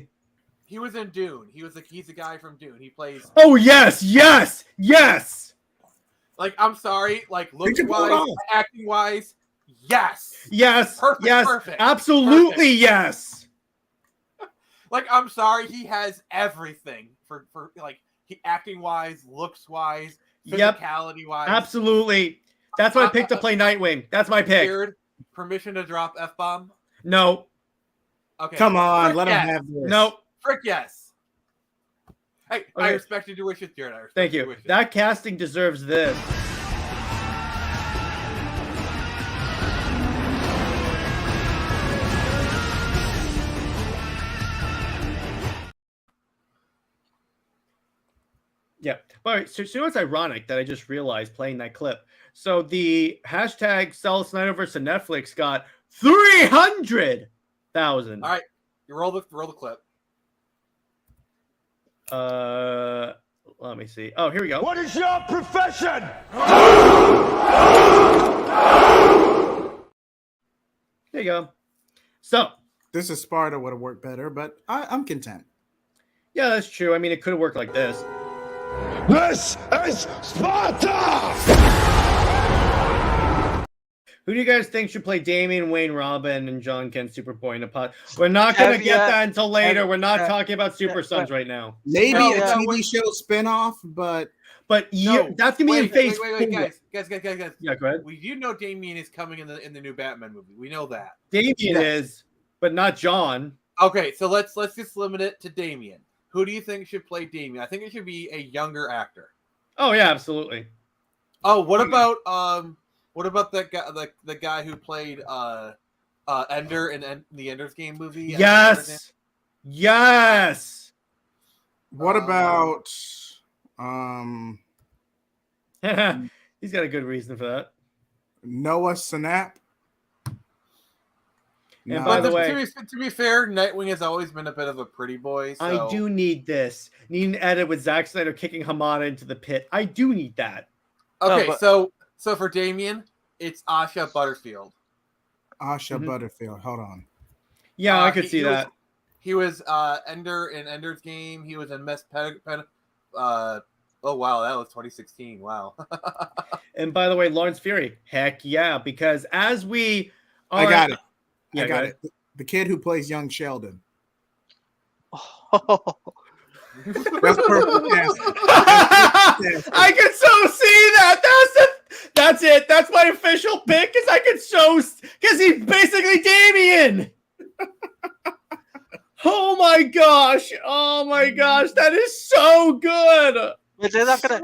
he was in Dune. He's a guy from Dune. He plays. Oh yes. Like I'm sorry, like looks wise, acting wise, yes. Perfect. Absolutely perfect. Yes. Like I'm sorry, he has everything for like he acting wise, looks wise, physicality wise. Absolutely. That's my pick to play Nightwing. That's my pick. Permission to drop F-bomb? No. Okay. Come on, let him have this. No. Frick yes. Hey, okay. I respected your wishes, Jared. Thank you. That casting deserves this. Yeah. All right. So it's ironic that I just realized playing that clip. So the hashtag Sell Snyderverse to Netflix got 300,000. All right. You roll the clip. Let me see. Oh, here we go. What is your profession? There you go. So, This is Sparta would have worked better, but I'm content. yeah, that's true. I mean, it could have worked like this. This is Sparta! Who do you guys think should play Damien, Wayne, Robin, and John Kent Superboy in a pot? We're not going to get that until later. We're not talking about Super Sons right now. Maybe No, a yeah, TV show spinoff, but But No, that's going to be in phase wait, 4. guys. Yeah, go ahead. We do know Damien is coming in the new Batman movie. We know that. Damien Yes. is, but not John. Okay, so let's just limit it to Damien. Who do you think should play Damien? I think it should be a younger actor. Oh, yeah, absolutely. Oh, what about that guy, the guy who played Ender in the Ender's Game movie? Yes. Yes. what about He's got a good reason for that. Noah Synap? And No. by the But way, to be fair, Nightwing has always been a bit of a pretty boy. So. I do need this. Need an edit with Zack Snyder kicking Hamada into the pit. I do need that. Okay, No, so for Damien, it's Asha Butterfield. Asha Butterfield. Hold on. Yeah, I could see that. He was Ender in Ender's Game. He was in oh wow, that was 2016. Wow. And by the way, Lawrence Fury, heck yeah, because as we are, I got it. Yeah, I got it. The kid who plays young Sheldon. That's perfect. I can so see that. That's it. That's my official pick. Because I can because he's basically Damien. Oh my gosh! Oh my gosh! That is so good. But they're not gonna.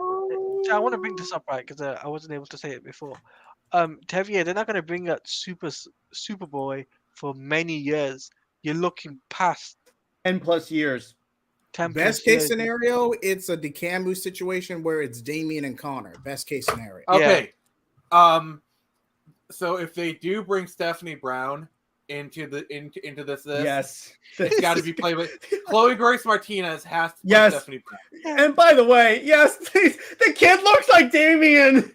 I want to bring this up, right? Because I wasn't able to say it before. Tevye, they're not gonna bring out Superboy for many years. You're looking past 10+ years. 10 Best plus case years. scenario, it's a DeCambu situation where it's Damien and Connor. Best case scenario. Okay. So if they do bring Stephanie Brown into this, Yes. it's got to be played with Chloe Grace Martinez has to play Yes. Stephanie Brown. And by the way, yes, the kid looks like Damien.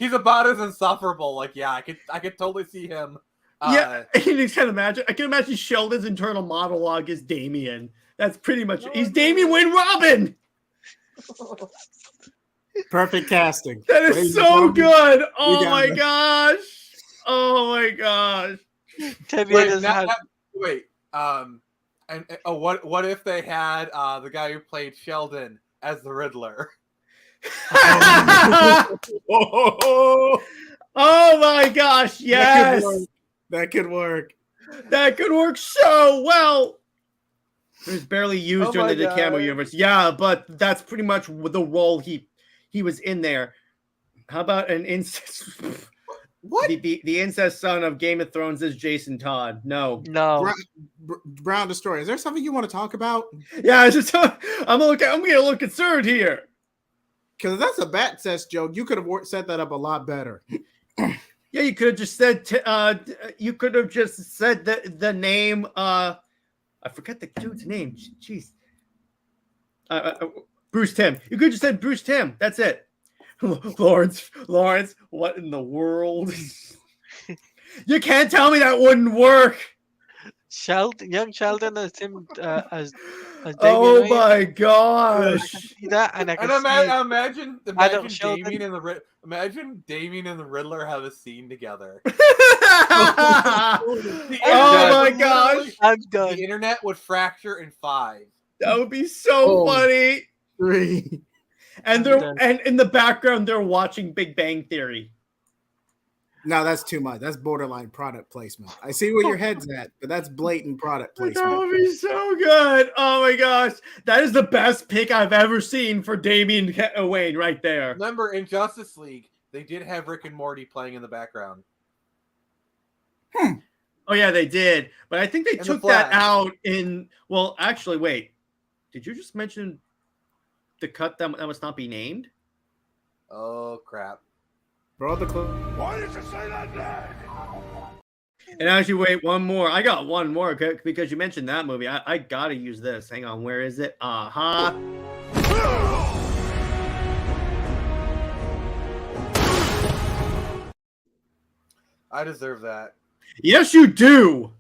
He's about as insufferable. Like, yeah, I could totally see him. Yeah, you can imagine. I can imagine Sheldon's internal monologue is Damien. That's pretty much. He's Damien Wayne Robin. Perfect casting. That is Ladies and so gentlemen, good. Oh got my it. gosh. Oh my gosh. Tevye Wait, doesn't have. what if they had the guy who played Sheldon as the Riddler? Oh my gosh. Yes. That could work. That could work so well. It was barely used during my the DeCamo God. universe. Yeah, but that's pretty much the role he was in there. How about an incest? What? The incest son of Game of Thrones is Jason Todd. No. No. Brown Destroyer. Is there something you want to talk about? Yeah, I'm getting a little concerned here. Because that's a bat test joke. You could have set that up a lot better. Yeah, you could have just said the name. I forget the dude's name. Jeez. Bruce Timm. You could have just said Bruce Timm. That's it. Lawrence, what in the world? You can't tell me that wouldn't work. Young Sheldon as him as Damien. Oh right? my I gosh. can see that, and I can And see. imagine Sheldon. Damien and the Riddler have a scene together. Oh my gosh. I'm done. The internet would fracture in 5. That would be so funny. 3. And in the background they're watching Big Bang Theory. No, that's too much. That's borderline product placement. I see where your head's at, but that's blatant product That placement. would be so good. Oh my gosh. That is the best pick I've ever seen for Damien Wayne right there. Remember, in Justice League, they did have Rick and Morty playing in the background. Oh yeah, they did. But I think they And took the that Flash. out in actually wait. Did you just mention the cut that must not be named? Oh crap! Bro, Why did you say that name? And actually, wait, one more. I got one more because you mentioned that movie. I gotta use this. Hang on, where is it? I deserve that. Yes, you do.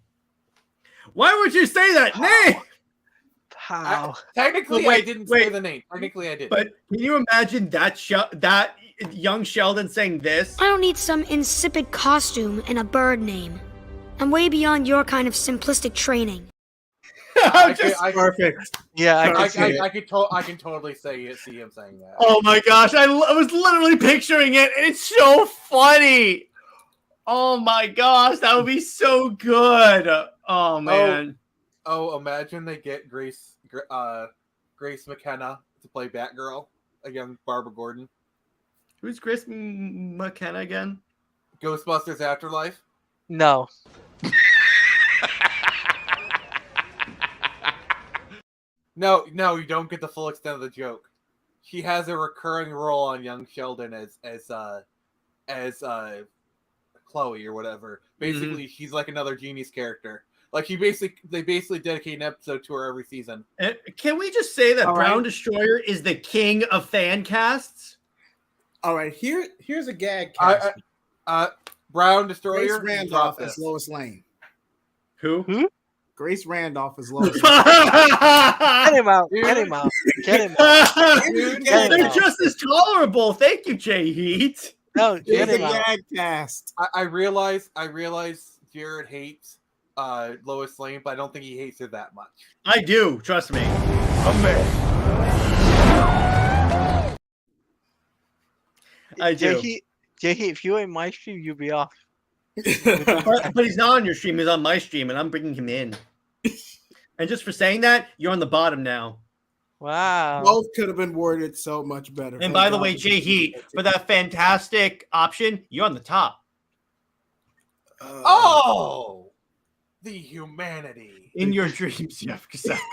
Why would you say that name? How? Technically, I didn't say the name. Technically, I did. But can you imagine that young Sheldon saying this? I don't need some insipid costume and a bird name. I'm way beyond your kind of simplistic training. Perfect. Yeah, I can totally see him saying that. Oh my gosh, I was literally picturing it, and it's so funny. Oh my gosh, that would be so good. Oh man. Oh, imagine they get Grace McKenna to play Batgirl again, Barbara Gordon. Who's Grace McKenna again? Ghostbusters Afterlife. No. No, you don't get the full extent of the joke. She has a recurring role on Young Sheldon as Chloe or whatever. Basically, she's like another Genius character. Like they basically dedicate an episode to her every season. Can we just say that Brown Destroyer is the king of fan casts? All right, here's a gag cast. Brown Destroyer. Grace Randolph as Lois Lane. Who? Grace Randolph as Lois Lane. Get him out. Get him out. Get him out. They're just as tolerable. Thank you, JJheat. No, get Here's him a out. gag cast. I realize Jared hates Lois Lane, but I don't think he hates her that much. I do. Trust me. I do. JJheat, if you were in my stream, you'd be off. but he's not on your stream. He's on my stream, and I'm bringing him in. And just for saying that, you're on the bottom now. Wow. Both could have been worded so much better. And by the way, JJheat, for that fantastic option, you're on the top. The humanity in your dreams, yeah.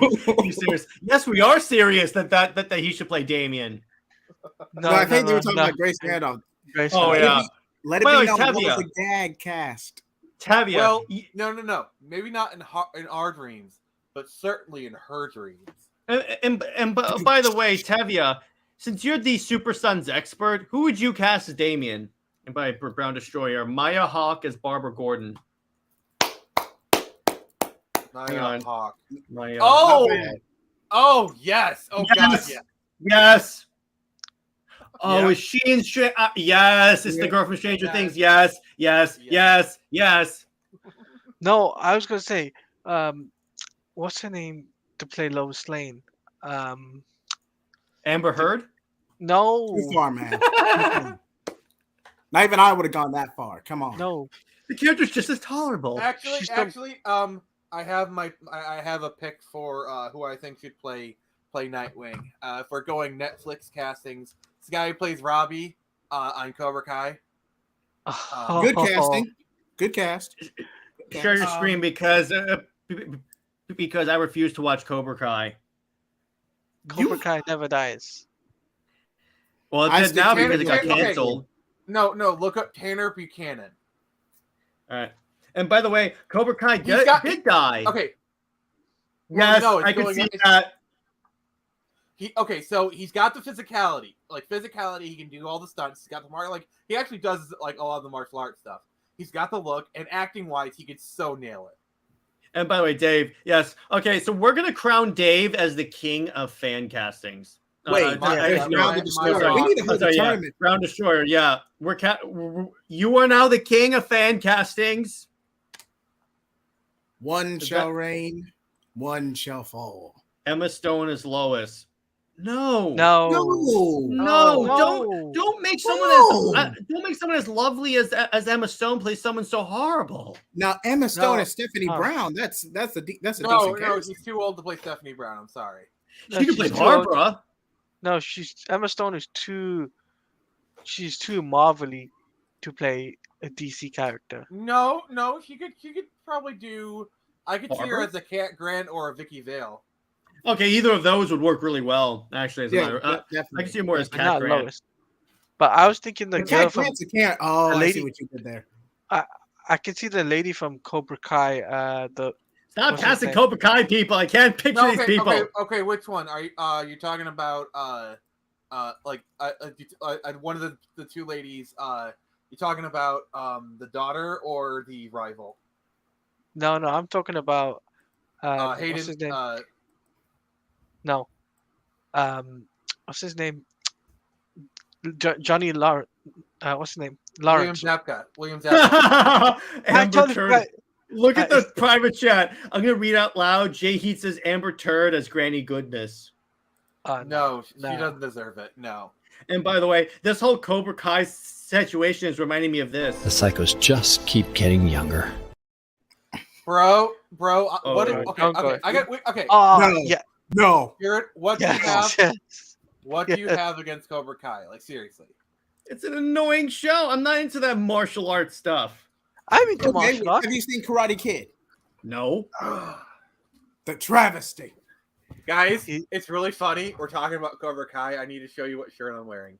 You serious? Yes, we are serious that he should play Damien. No, I think they were talking about Grace Randolph. Yeah. Let it be known what was a gag cast. Tavia. Well, no. Maybe not in our dreams, but certainly in her dreams. And by the way, Tavia, since you're the Super Sons expert, who would you cast as Damien? And by Brown Destroyer, Maya Hawke as Barbara Gordon. Maya Hawke. Oh, yes. Oh, yes. God, yeah. Yes. Oh, is she in yes, it's the girl from Stranger Things. Yes. No, I was gonna say, what's her name to play Lois Lane? Amber Heard? No. Too far, man. Not even I would have gone that far. Come on. No. The character's just as tolerable. Actually, I have a pick for who I think should play Nightwing. If we're going Netflix castings, this guy who plays Robbie on Cobra Kai. Good casting. Good cast. Share your screen because I refuse to watch Cobra Kai. Cobra Kai never dies. Well, it did now because it got canceled. Okay. No, look up Tanner Buchanan. All right. And by the way, Cobra Kai did die. Okay. Yes, I can see that. So he's got the physicality. Like physicality, he can do all the stunts. He's got the he actually does like a lot of the martial arts stuff. He's got the look, and acting wise, he could so nail it. And by the way, Dave, yes. Okay, so we're gonna crown Dave as the king of fan castings. Wait, Round Destroyer. We need to hold a tournament. Round Destroyer, yeah. You are now the king of fan castings. One shall reign, one shall fall. Emma Stone is Lois. No. Don't make someone as lovely as Emma Stone play someone so horrible. Now Emma Stone as Stephanie Brown. That's a decent character. She's too old to play Stephanie Brown. I'm sorry. She can play Barbara. No, Emma Stone is too marvelly to play a DC character. No, she could probably do. I could see her as a Cat Grant or a Vicky Vale. Okay, either of those would work really well. Actually, I can see her more as Cat Grant. Lois. But I was thinking the girl Cat Grant's a Cat. Oh, I see what you did there. I can see the lady from Cobra Kai. Stop What's his casting name? Cobra Kai people. I can't picture No, these okay, people. okay. Which one are you talking about? One of the two ladies. You talking about the daughter or the rival? No, I'm talking about Hayden. what's his name? No, what's his name? Johnny Lawrence. What's his name? Lawrence. William Zabka. Amber totally Turd. forgot. Look at the it's- private chat. I'm gonna read out loud. JJheat says Amber Turd as Granny Goodness. No, she doesn't deserve it. No. And by the way, this whole Cobra Kai situation is reminding me of this. The psychos just keep getting younger. Bro, Oh, what? right. Okay. I got. Okay. No. Yeah. No. Garrett, what do you Yes. have? What do you have against Cobra Kai? Like seriously. It's an annoying show. I'm not into that martial arts stuff. I'm into Okay, martial arts. have you seen Karate Kid? No. The travesty. Guys, it's really funny. We're talking about Cobra Kai. I need to show you what shirt I'm wearing.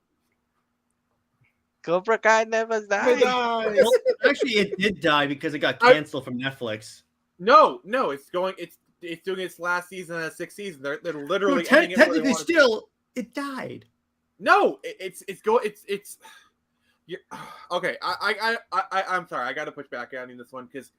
Cobra Kai never died. Well, actually, it did die because it got canceled from Netflix. No, it's going. It's doing its last season of 6th season. They're literally No, ending it where they technically, want it to. still, it died. No, it's you're, okay. I'm sorry. I got to push back on this one because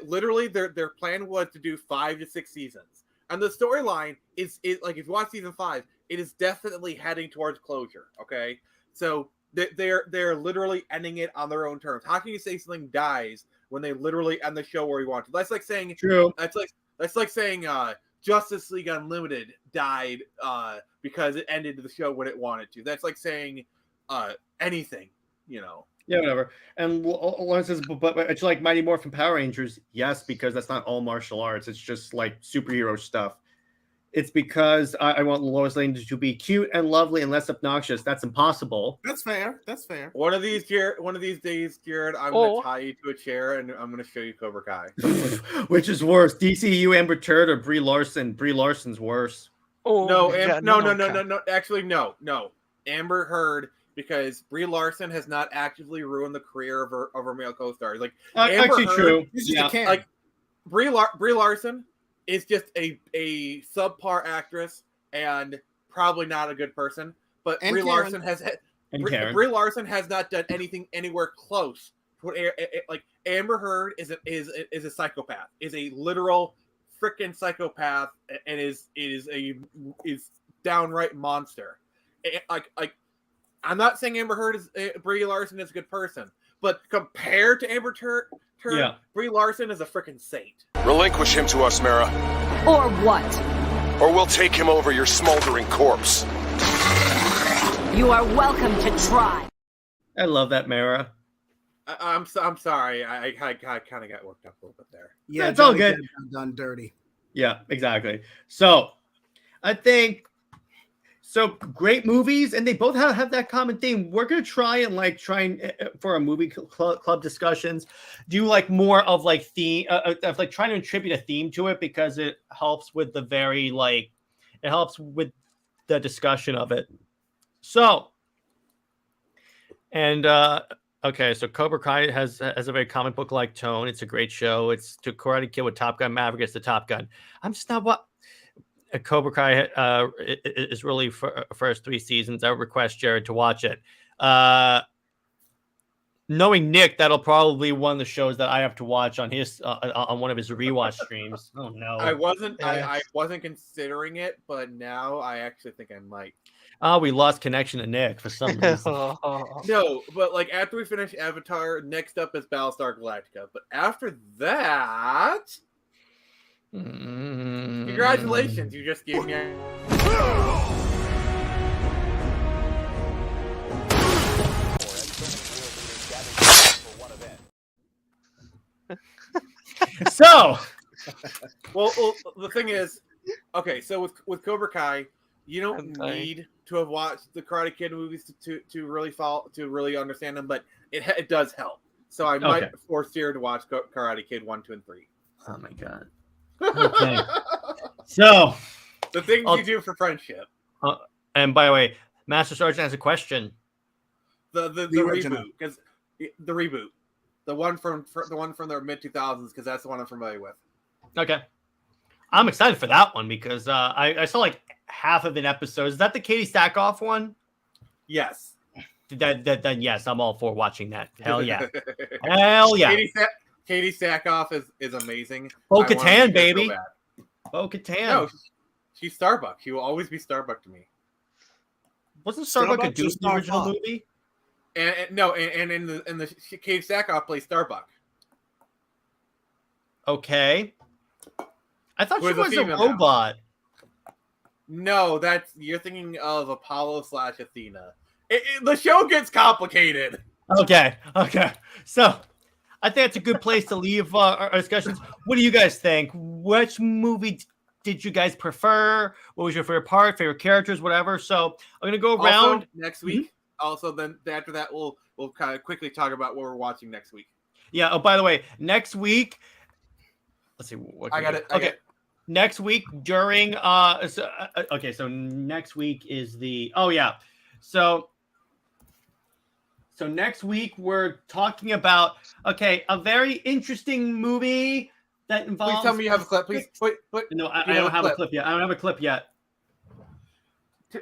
literally their plan was to do 5 to 6 seasons, and the storyline is like if you watch season 5, it is definitely heading towards closure. Okay, so they're literally ending it on their own terms. How can you say something dies when they literally end the show where you want to? That's like saying True. That's like saying Justice League Unlimited died because it ended the show when it wanted to. That's like saying anything, you know. Yeah, whatever. And Lawrence says, but it's like Mighty Morphin Power Rangers. Yes, because that's not all martial arts. It's just like superhero stuff. It's because I want Lois Lane to be cute and lovely and less obnoxious. That's impossible. That's fair. That's fair. One of these days, Jared, I'm gonna tie you to a chair and I'm gonna show you Cobra Kai. Which is worse, DCU Amber Turd or Brie Larson? Brie Larson's worse. Oh, No, yeah, no. Actually, no. Amber Heard, because Brie Larson has not actively ruined the career of her male co-stars. Like actually, Heard, true. Yeah. Like Brie Larson is just a subpar actress and probably not a good person. But And Brie Karen. Larson has Karen. Brie Larson has not done anything anywhere close to what like Amber Heard is a psychopath, is a literal freaking psychopath, and is downright monster. Like I'm not saying Amber Heard is Brie Larson is a good person, but compared to Amber Turd, Yeah. Brie Larson is a freaking saint. Relinquish him to us, Mara, Or what? or we'll take him over your smoldering corpse. You are welcome to try. I love that, Mara. I'm sorry. I kind of got worked up a little bit there. Yeah, it's all Johnny good. Depp got done dirty. Yeah, exactly. So, I think great movies, and they both have that common theme. We're gonna try for our movie club discussions, do like more of like theme, of like trying to attribute a theme to it because it helps with it helps with the discussion of it. So, and okay, so Cobra Kai has a very comic book like tone. It's a great show. It's to Karate Kid with Top Gun Maverick as the Top Gun. I'm just not what. Cobra Kai is really for first 3 seasons. I would request Jared to watch it. Knowing Nick, that'll probably be one of the shows that I have to watch on his on one of his rewatch streams. Oh no, I wasn't considering it, but now I actually think I might. Oh, we lost connection to Nick for some reason. No, but like after we finish Avatar, next up is Battlestar Galactica. But after that, congratulations, you just gave me So, well, the thing is, okay, so with Cobra Kai, you don't need to have watched the Karate Kid movies to really understand them, but it does help. So I might force Jared to watch Karate Kid 1, 2, and 3. Oh my god. Okay. So, the things you do for friendship. And by the way, Master Sergeant has a question. The reboot, because the reboot. The one from their mid 2000s, because that's the one I'm familiar with. Okay. I'm excited for that one because I saw like half of an episode. Is that the Katie Sackhoff one? Yes. Then yes, I'm all for watching that. Hell yeah. Hell yeah. Katie Sackhoff is amazing. Bo-Katan, baby. So Bo-Katan. no, she's Starbuck. She will always be Starbuck to me. Wasn't Starbuck a dude in the original movie? And in the Katie Sackhoff plays Starbuck. Okay. I thought she was a robot. No, you're thinking of Apollo / Athena. The show gets complicated. Okay. So I think that's a good place to leave our discussions. What do you guys think? Which movie did you guys prefer? What was your favorite part, favorite characters, whatever? So I'm gonna go around also, next week. Mm-hmm. Also, then after that, we'll kind of quickly talk about what we're watching next week. Yeah. Oh, by the way, next week. Let's see. I got it. Okay. Next week during so next week is the So next week we're talking about a very interesting movie that involves. Please tell me you have a clip. Please. Wait. No, I don't have a clip yet. I don't have a clip yet.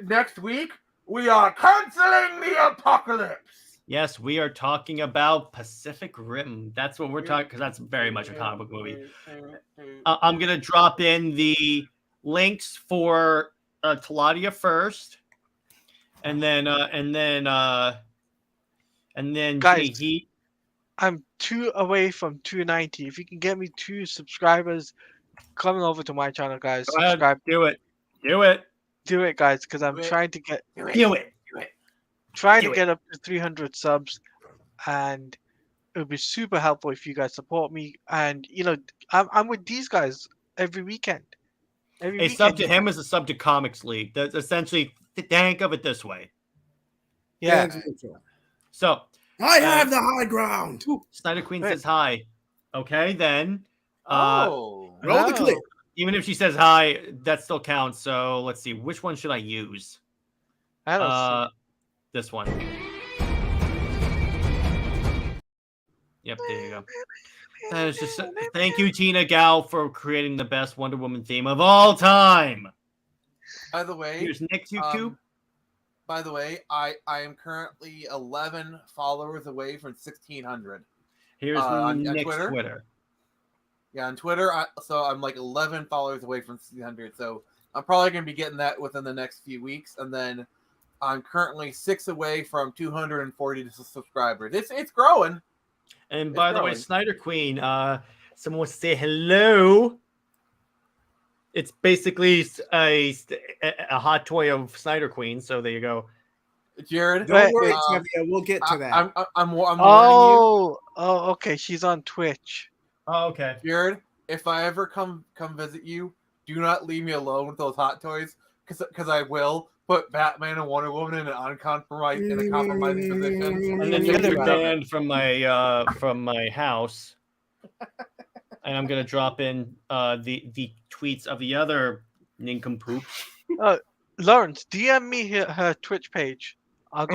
Next week we are canceling the apocalypse. Yes, we are talking about Pacific Rim. That's what we're talking, because that's very much a comic book movie. I'm gonna drop in the links for Teladia first, and then guys, JJheat. I'm 2 away from 290. If you can get me 2 subscribers, coming over to my channel, guys. Subscribe. Do it, guys, because I'm trying to get trying to get up to 300 subs, and it would be super helpful if you guys support me. And I'm with these guys every weekend. Sub to him is a sub to Comics League. That's essentially, think of it this way. Yeah. So I have the high ground. Snyder Queen says hi. Okay, then. Roll the clip. Even if she says hi, that still counts. So let's see. Which one should I use? I don't see. This one. Yep, there you go. That is just thank you, Tina Gao, for creating the best Wonder Woman theme of all time. By the way, here's Nick's YouTube. By the way, I am currently 11 followers away from 1,600. Here's Nick's Twitter. Yeah, on Twitter, so I'm like 11 followers away from 1,600. So I'm probably going to be getting that within the next few weeks, and then I'm currently 6 away from 240 subscribers. It's growing. And by the way, Snyder Queen, someone wants to say hello. It's basically a hot toy of Snyder Queen. So there you go. Jared, don't worry, we'll get to that. I'm warning you. Oh, okay. She's on Twitch. Oh, okay. Jared, if I ever come visit you, do not leave me alone with those hot toys, because I will put Batman and Wonder Woman in a compromising position, and then you're banned from my house. And I'm gonna drop in the tweets of the other nincompoop. Lawrence, DM me her Twitch page. I'll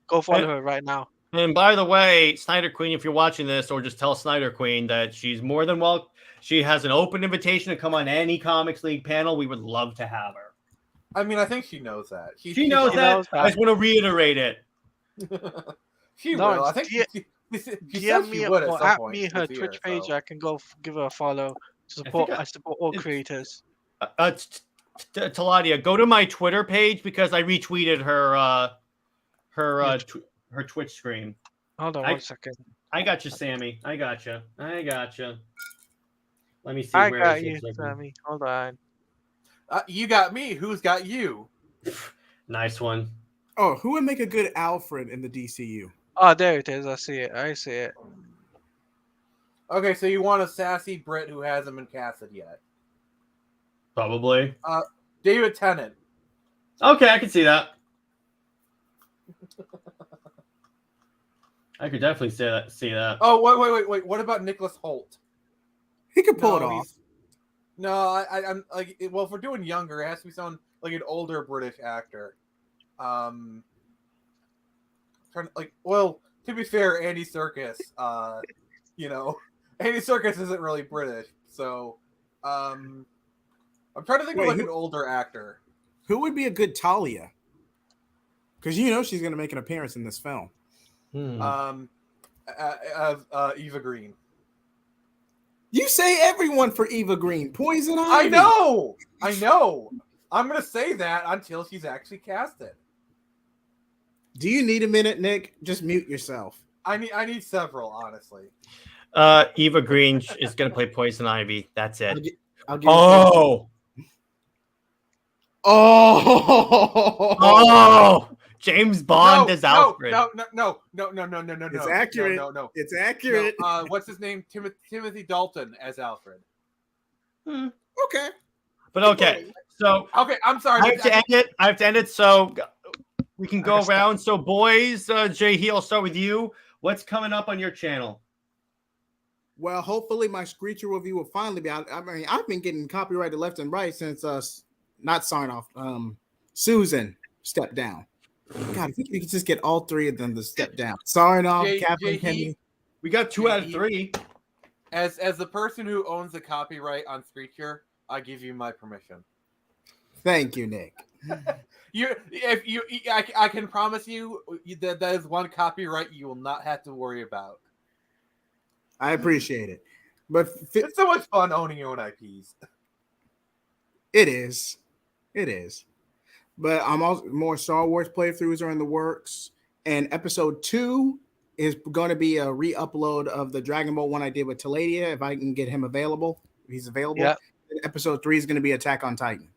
go follow her right now. And by the way, Snyder Queen, if you're watching this, or just tell Snyder Queen that she's more than welcome. She has an open invitation to come on any Comics League panel. We would love to have her. I mean, I think she knows that. She knows that. I just want to reiterate it. She will. I think she DM me or at me her Twitch page. I can go give her a follow. I support all creators. Teladia, go to my Twitter page because I retweeted her Twitch stream. Hold on 1 second. I got you, Sammy. I got you. Let me see. I got you, Sammy. Hold on. You got me. Who's got you? Nice one. Oh, who would make a good Alfred in the DCU? Oh, there it is. I see it. Okay, so you want a sassy Brit who hasn't been casted yet? Probably. David Tennant. Okay, I can see that. I could definitely see that. Oh, wait. What about Nicholas Hoult? He could pull it off. No, I'm like, well, if we're doing younger, it has to be someone like an older British actor. To be fair, Andy Serkis You know, Andy Serkis isn't really British, so I'm trying to think of like an older actor. Who would be a good Talia? Because you know she's going to make an appearance in this film. Eva Green. You say everyone for Eva Green. Poison Ivy. I know. I'm going to say that until she's actually casted. Do you need a minute, Nick? Just mute yourself. I need several, honestly. Eva Green is going to play Poison Ivy. That's it. I'll give Oh! James Bond is Alfred. No. It's accurate. No. It's accurate. What's his name? Timothy Dalton as Alfred. Okay. But okay. So okay, I'm sorry. I have to end it. So we can go around. So boys, JJheat, I'll start with you. What's coming up on your channel? Well, hopefully my Screecher review will finally be out. I mean, I've been getting copyrighted left and right since not sign off. Susan stepped down. God, if we could just get all three of them to step down. Sign off, Captain Kenny. We got 2 out of 3. As the person who owns the copyright on Screecher, I give you my permission. Thank you, Nick. I can promise you that is one copyright you will not have to worry about. I appreciate it, but it's so much fun owning your own IPs. It is. But I'm also more Star Wars playthroughs are in the works, and episode 2 is going to be a re-upload of the Dragon Ball one I did with Teladia. If I can get him available, if he's available. Yeah. Episode 3 is going to be Attack on Titan.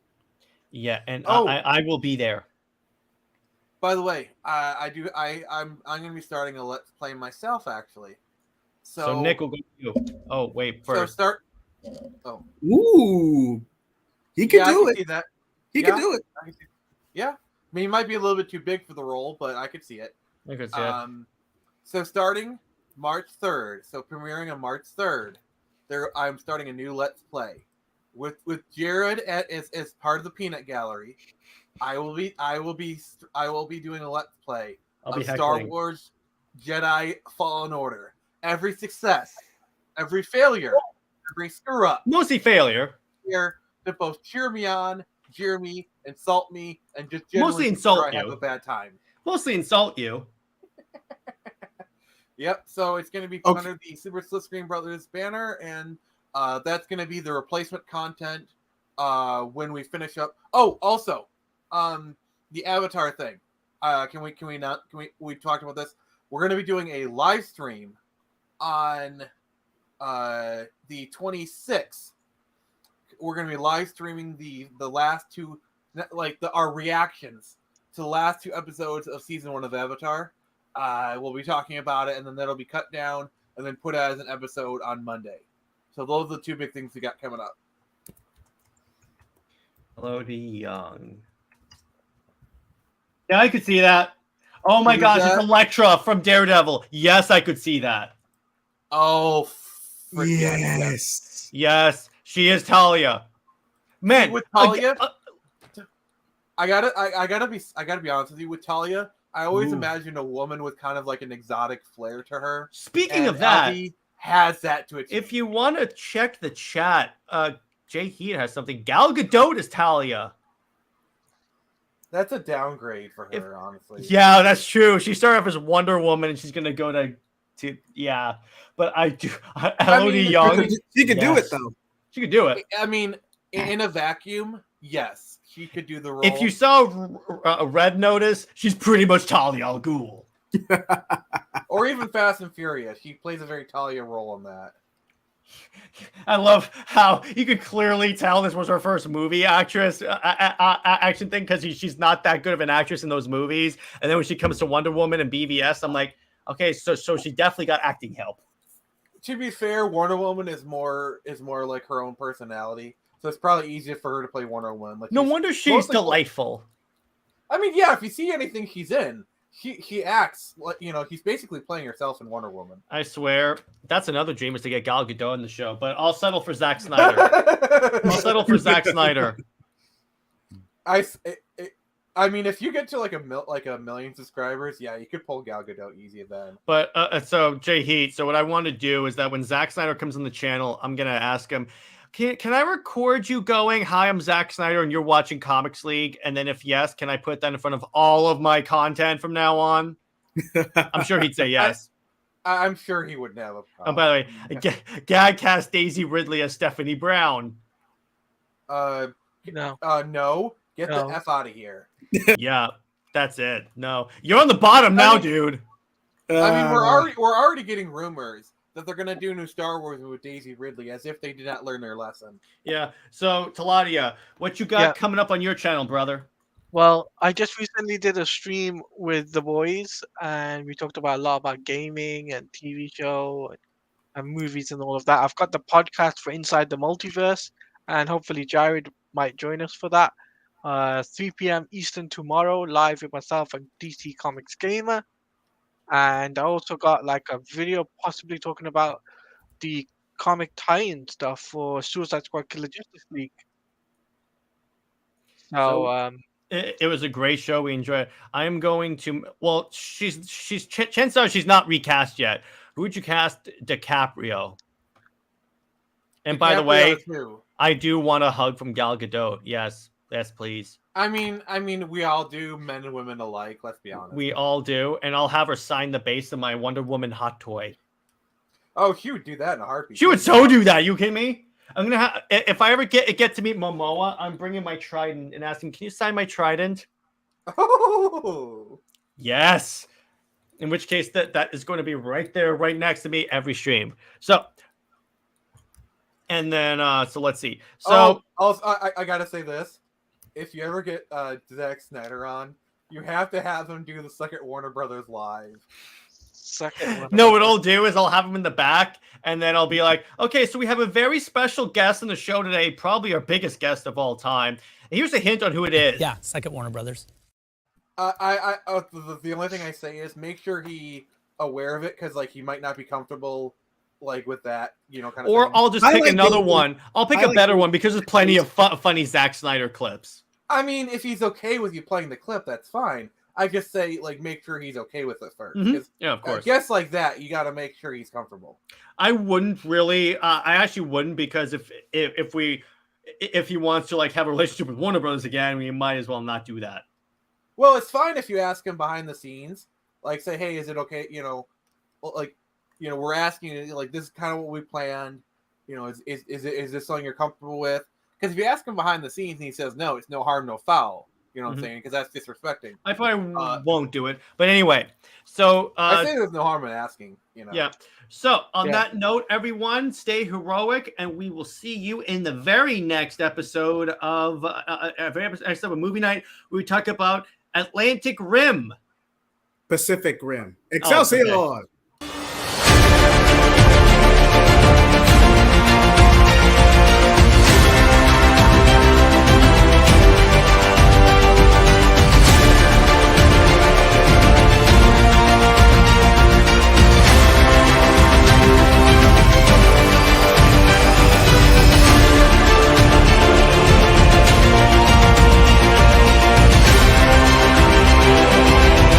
Yeah, and I will be there. By the way, I'm going to be starting a Let's Play myself, actually. So Nick will go to you. Oh, wait, first. Ooh. He could do it. See that. He could do it. Yeah. I mean, he might be a little bit too big for the role, but I could see it. I could see it. So starting March 3rd, so premiering on March 3rd, I'm starting a new Let's Play. With Jared as part of the Peanut Gallery. I will be doing a Let's Play of Star Wars Jedi Fallen Order. Every success, every failure, every screw up. Mostly failure. Here to both cheer me on, jeer me, insult me, and just mostly insult you. I have a bad time. Mostly insult you. Yep. So it's going to be under the Super Split Screen Brothers banner, and that's going to be the replacement content when we finish up. Oh, also, the Avatar thing. We talked about this. We're going to be doing a live stream on the 26th. We're going to be live streaming the last 2, our reactions to the last 2 episodes of season 1 of Avatar. We'll be talking about it, and then that'll be cut down and then put as an episode on Monday. So those are the 2 big things we got coming up. Hello, Young. Yeah, I could see that. Oh my gosh, it's Elektra from Daredevil. Yes, I could see that. Oh, yes. Yes, she is Talia. Man, with Talia, I gotta be honest with you. With Talia, I always imagined a woman with kind of like an exotic flair to her. Speaking of that, Elvie has that to it. If you want to check the chat, JJheat has something. Gal Gadot is Talia. That's a downgrade for her, honestly. Yeah, that's true. She started off as Wonder Woman, and she's gonna go to But I do. Elodie Young. She could do it though. She could do it. I mean, in a vacuum, yes, she could do the role. If you saw a Red Notice, she's pretty much Talia al Ghul. Or even Fast and Furious, she plays a very Talia role in that. I love how you could clearly tell this was her first movie action thing because she's not that good of an actress in those movies. And then when she comes to Wonder Woman and BVS, I'm like, okay, so she definitely got acting help. To be fair, Wonder Woman is more like her own personality, so it's probably easier for her to play Wonder Woman. Like, no wonder she's delightful. I mean, yeah, if you see anything she's in, she acts like, he's basically playing herself in Wonder Woman. I swear, that's another dream is to get Gal Gadot in the show, but I'll settle for Zack Snyder. I I mean, if you get to like a million subscribers, yeah, you could pull Gal Gadot easy then. But so JJheat, so what I want to do is that when Zack Snyder comes on the channel, I'm gonna ask him, can I record you going, "Hi, I'm Zack Snyder, and you're watching Comics League"? And then if yes, can I put that in front of all of my content from now on? I'm sure he'd say yes. I'm sure he wouldn't have a problem. Oh, by the way, Gag cast Daisy Ridley as Stephanie Brown. No. No. Get the F out of here. Yeah, that's it. No, you're on the bottom now, dude. I mean, we're already getting rumors that they're gonna do a new Star Wars with Daisy Ridley, as if they did not learn their lesson. Yeah. So Teladia, what you got coming up on your channel, brother? Well, I just recently did a stream with the boys, and we talked about a lot about gaming and TV show and movies and all of that. I've got the podcast for Inside the Multiverse, and hopefully Jared might join us for that. 3 p.m. Eastern tomorrow, live with myself and DC Comics Gamer. And I also got like a video possibly talking about the comic tie-in stuff for Suicide Squad Killer Justice League. So it was a great show. We enjoyed it. I am going to. Well, chances are she's not recast yet. Who would you cast DiCaprio? And by the way, I do want a hug from Gal Gadot. Yes, please. I mean, we all do, men and women alike. Let's be honest. We all do, and I'll have her sign the base of my Wonder Woman hot toy. Oh, she would do that in a heartbeat. She would so do that. You kidding me? I'm gonna have, if I ever get to meet Momoa, I'm bringing my trident and asking, "Can you sign my trident?" Oh, yes. In which case, that is going to be right there, right next to me every stream. So, and then so let's see. So, also, I gotta say this: if you ever get Zack Snyder on, you have to have him do the second Warner Brothers live. No, what I'll do is I'll have him in the back, and then I'll be like, "Okay, so we have a very special guest on the show today, probably our biggest guest of all time. And here's a hint on who it is." Yeah, second Warner Brothers. The only thing I say is make sure he aware of it, because like he might not be comfortable like with that, kind of. Or thing. I'll just pick another one. I'll pick a better one because there's plenty of funny Zack Snyder clips. I mean, if he's okay with you playing the clip, that's fine. I just say, like, make sure he's okay with it first. Yeah, of course. Guests like that, you got to make sure he's comfortable. I wouldn't really. I actually wouldn't, because if he wants to like have a relationship with Warner Brothers again, we might as well not do that. Well, it's fine if you ask him behind the scenes, like say, "Hey, is it okay?" We're asking you, like, this is kind of what we planned. Is this something you're comfortable with? Because if you ask him behind the scenes and he says no, it's no harm, no foul. You know what I'm saying? Because that's disrespecting. I probably won't do it. But anyway, so I say there's no harm in asking. Yeah. So on that note, everyone, stay heroic, and we will see you in the very next episode of Movie Night. We talk about Atlantic Rim, Pacific Rim, Excelsior. Okay.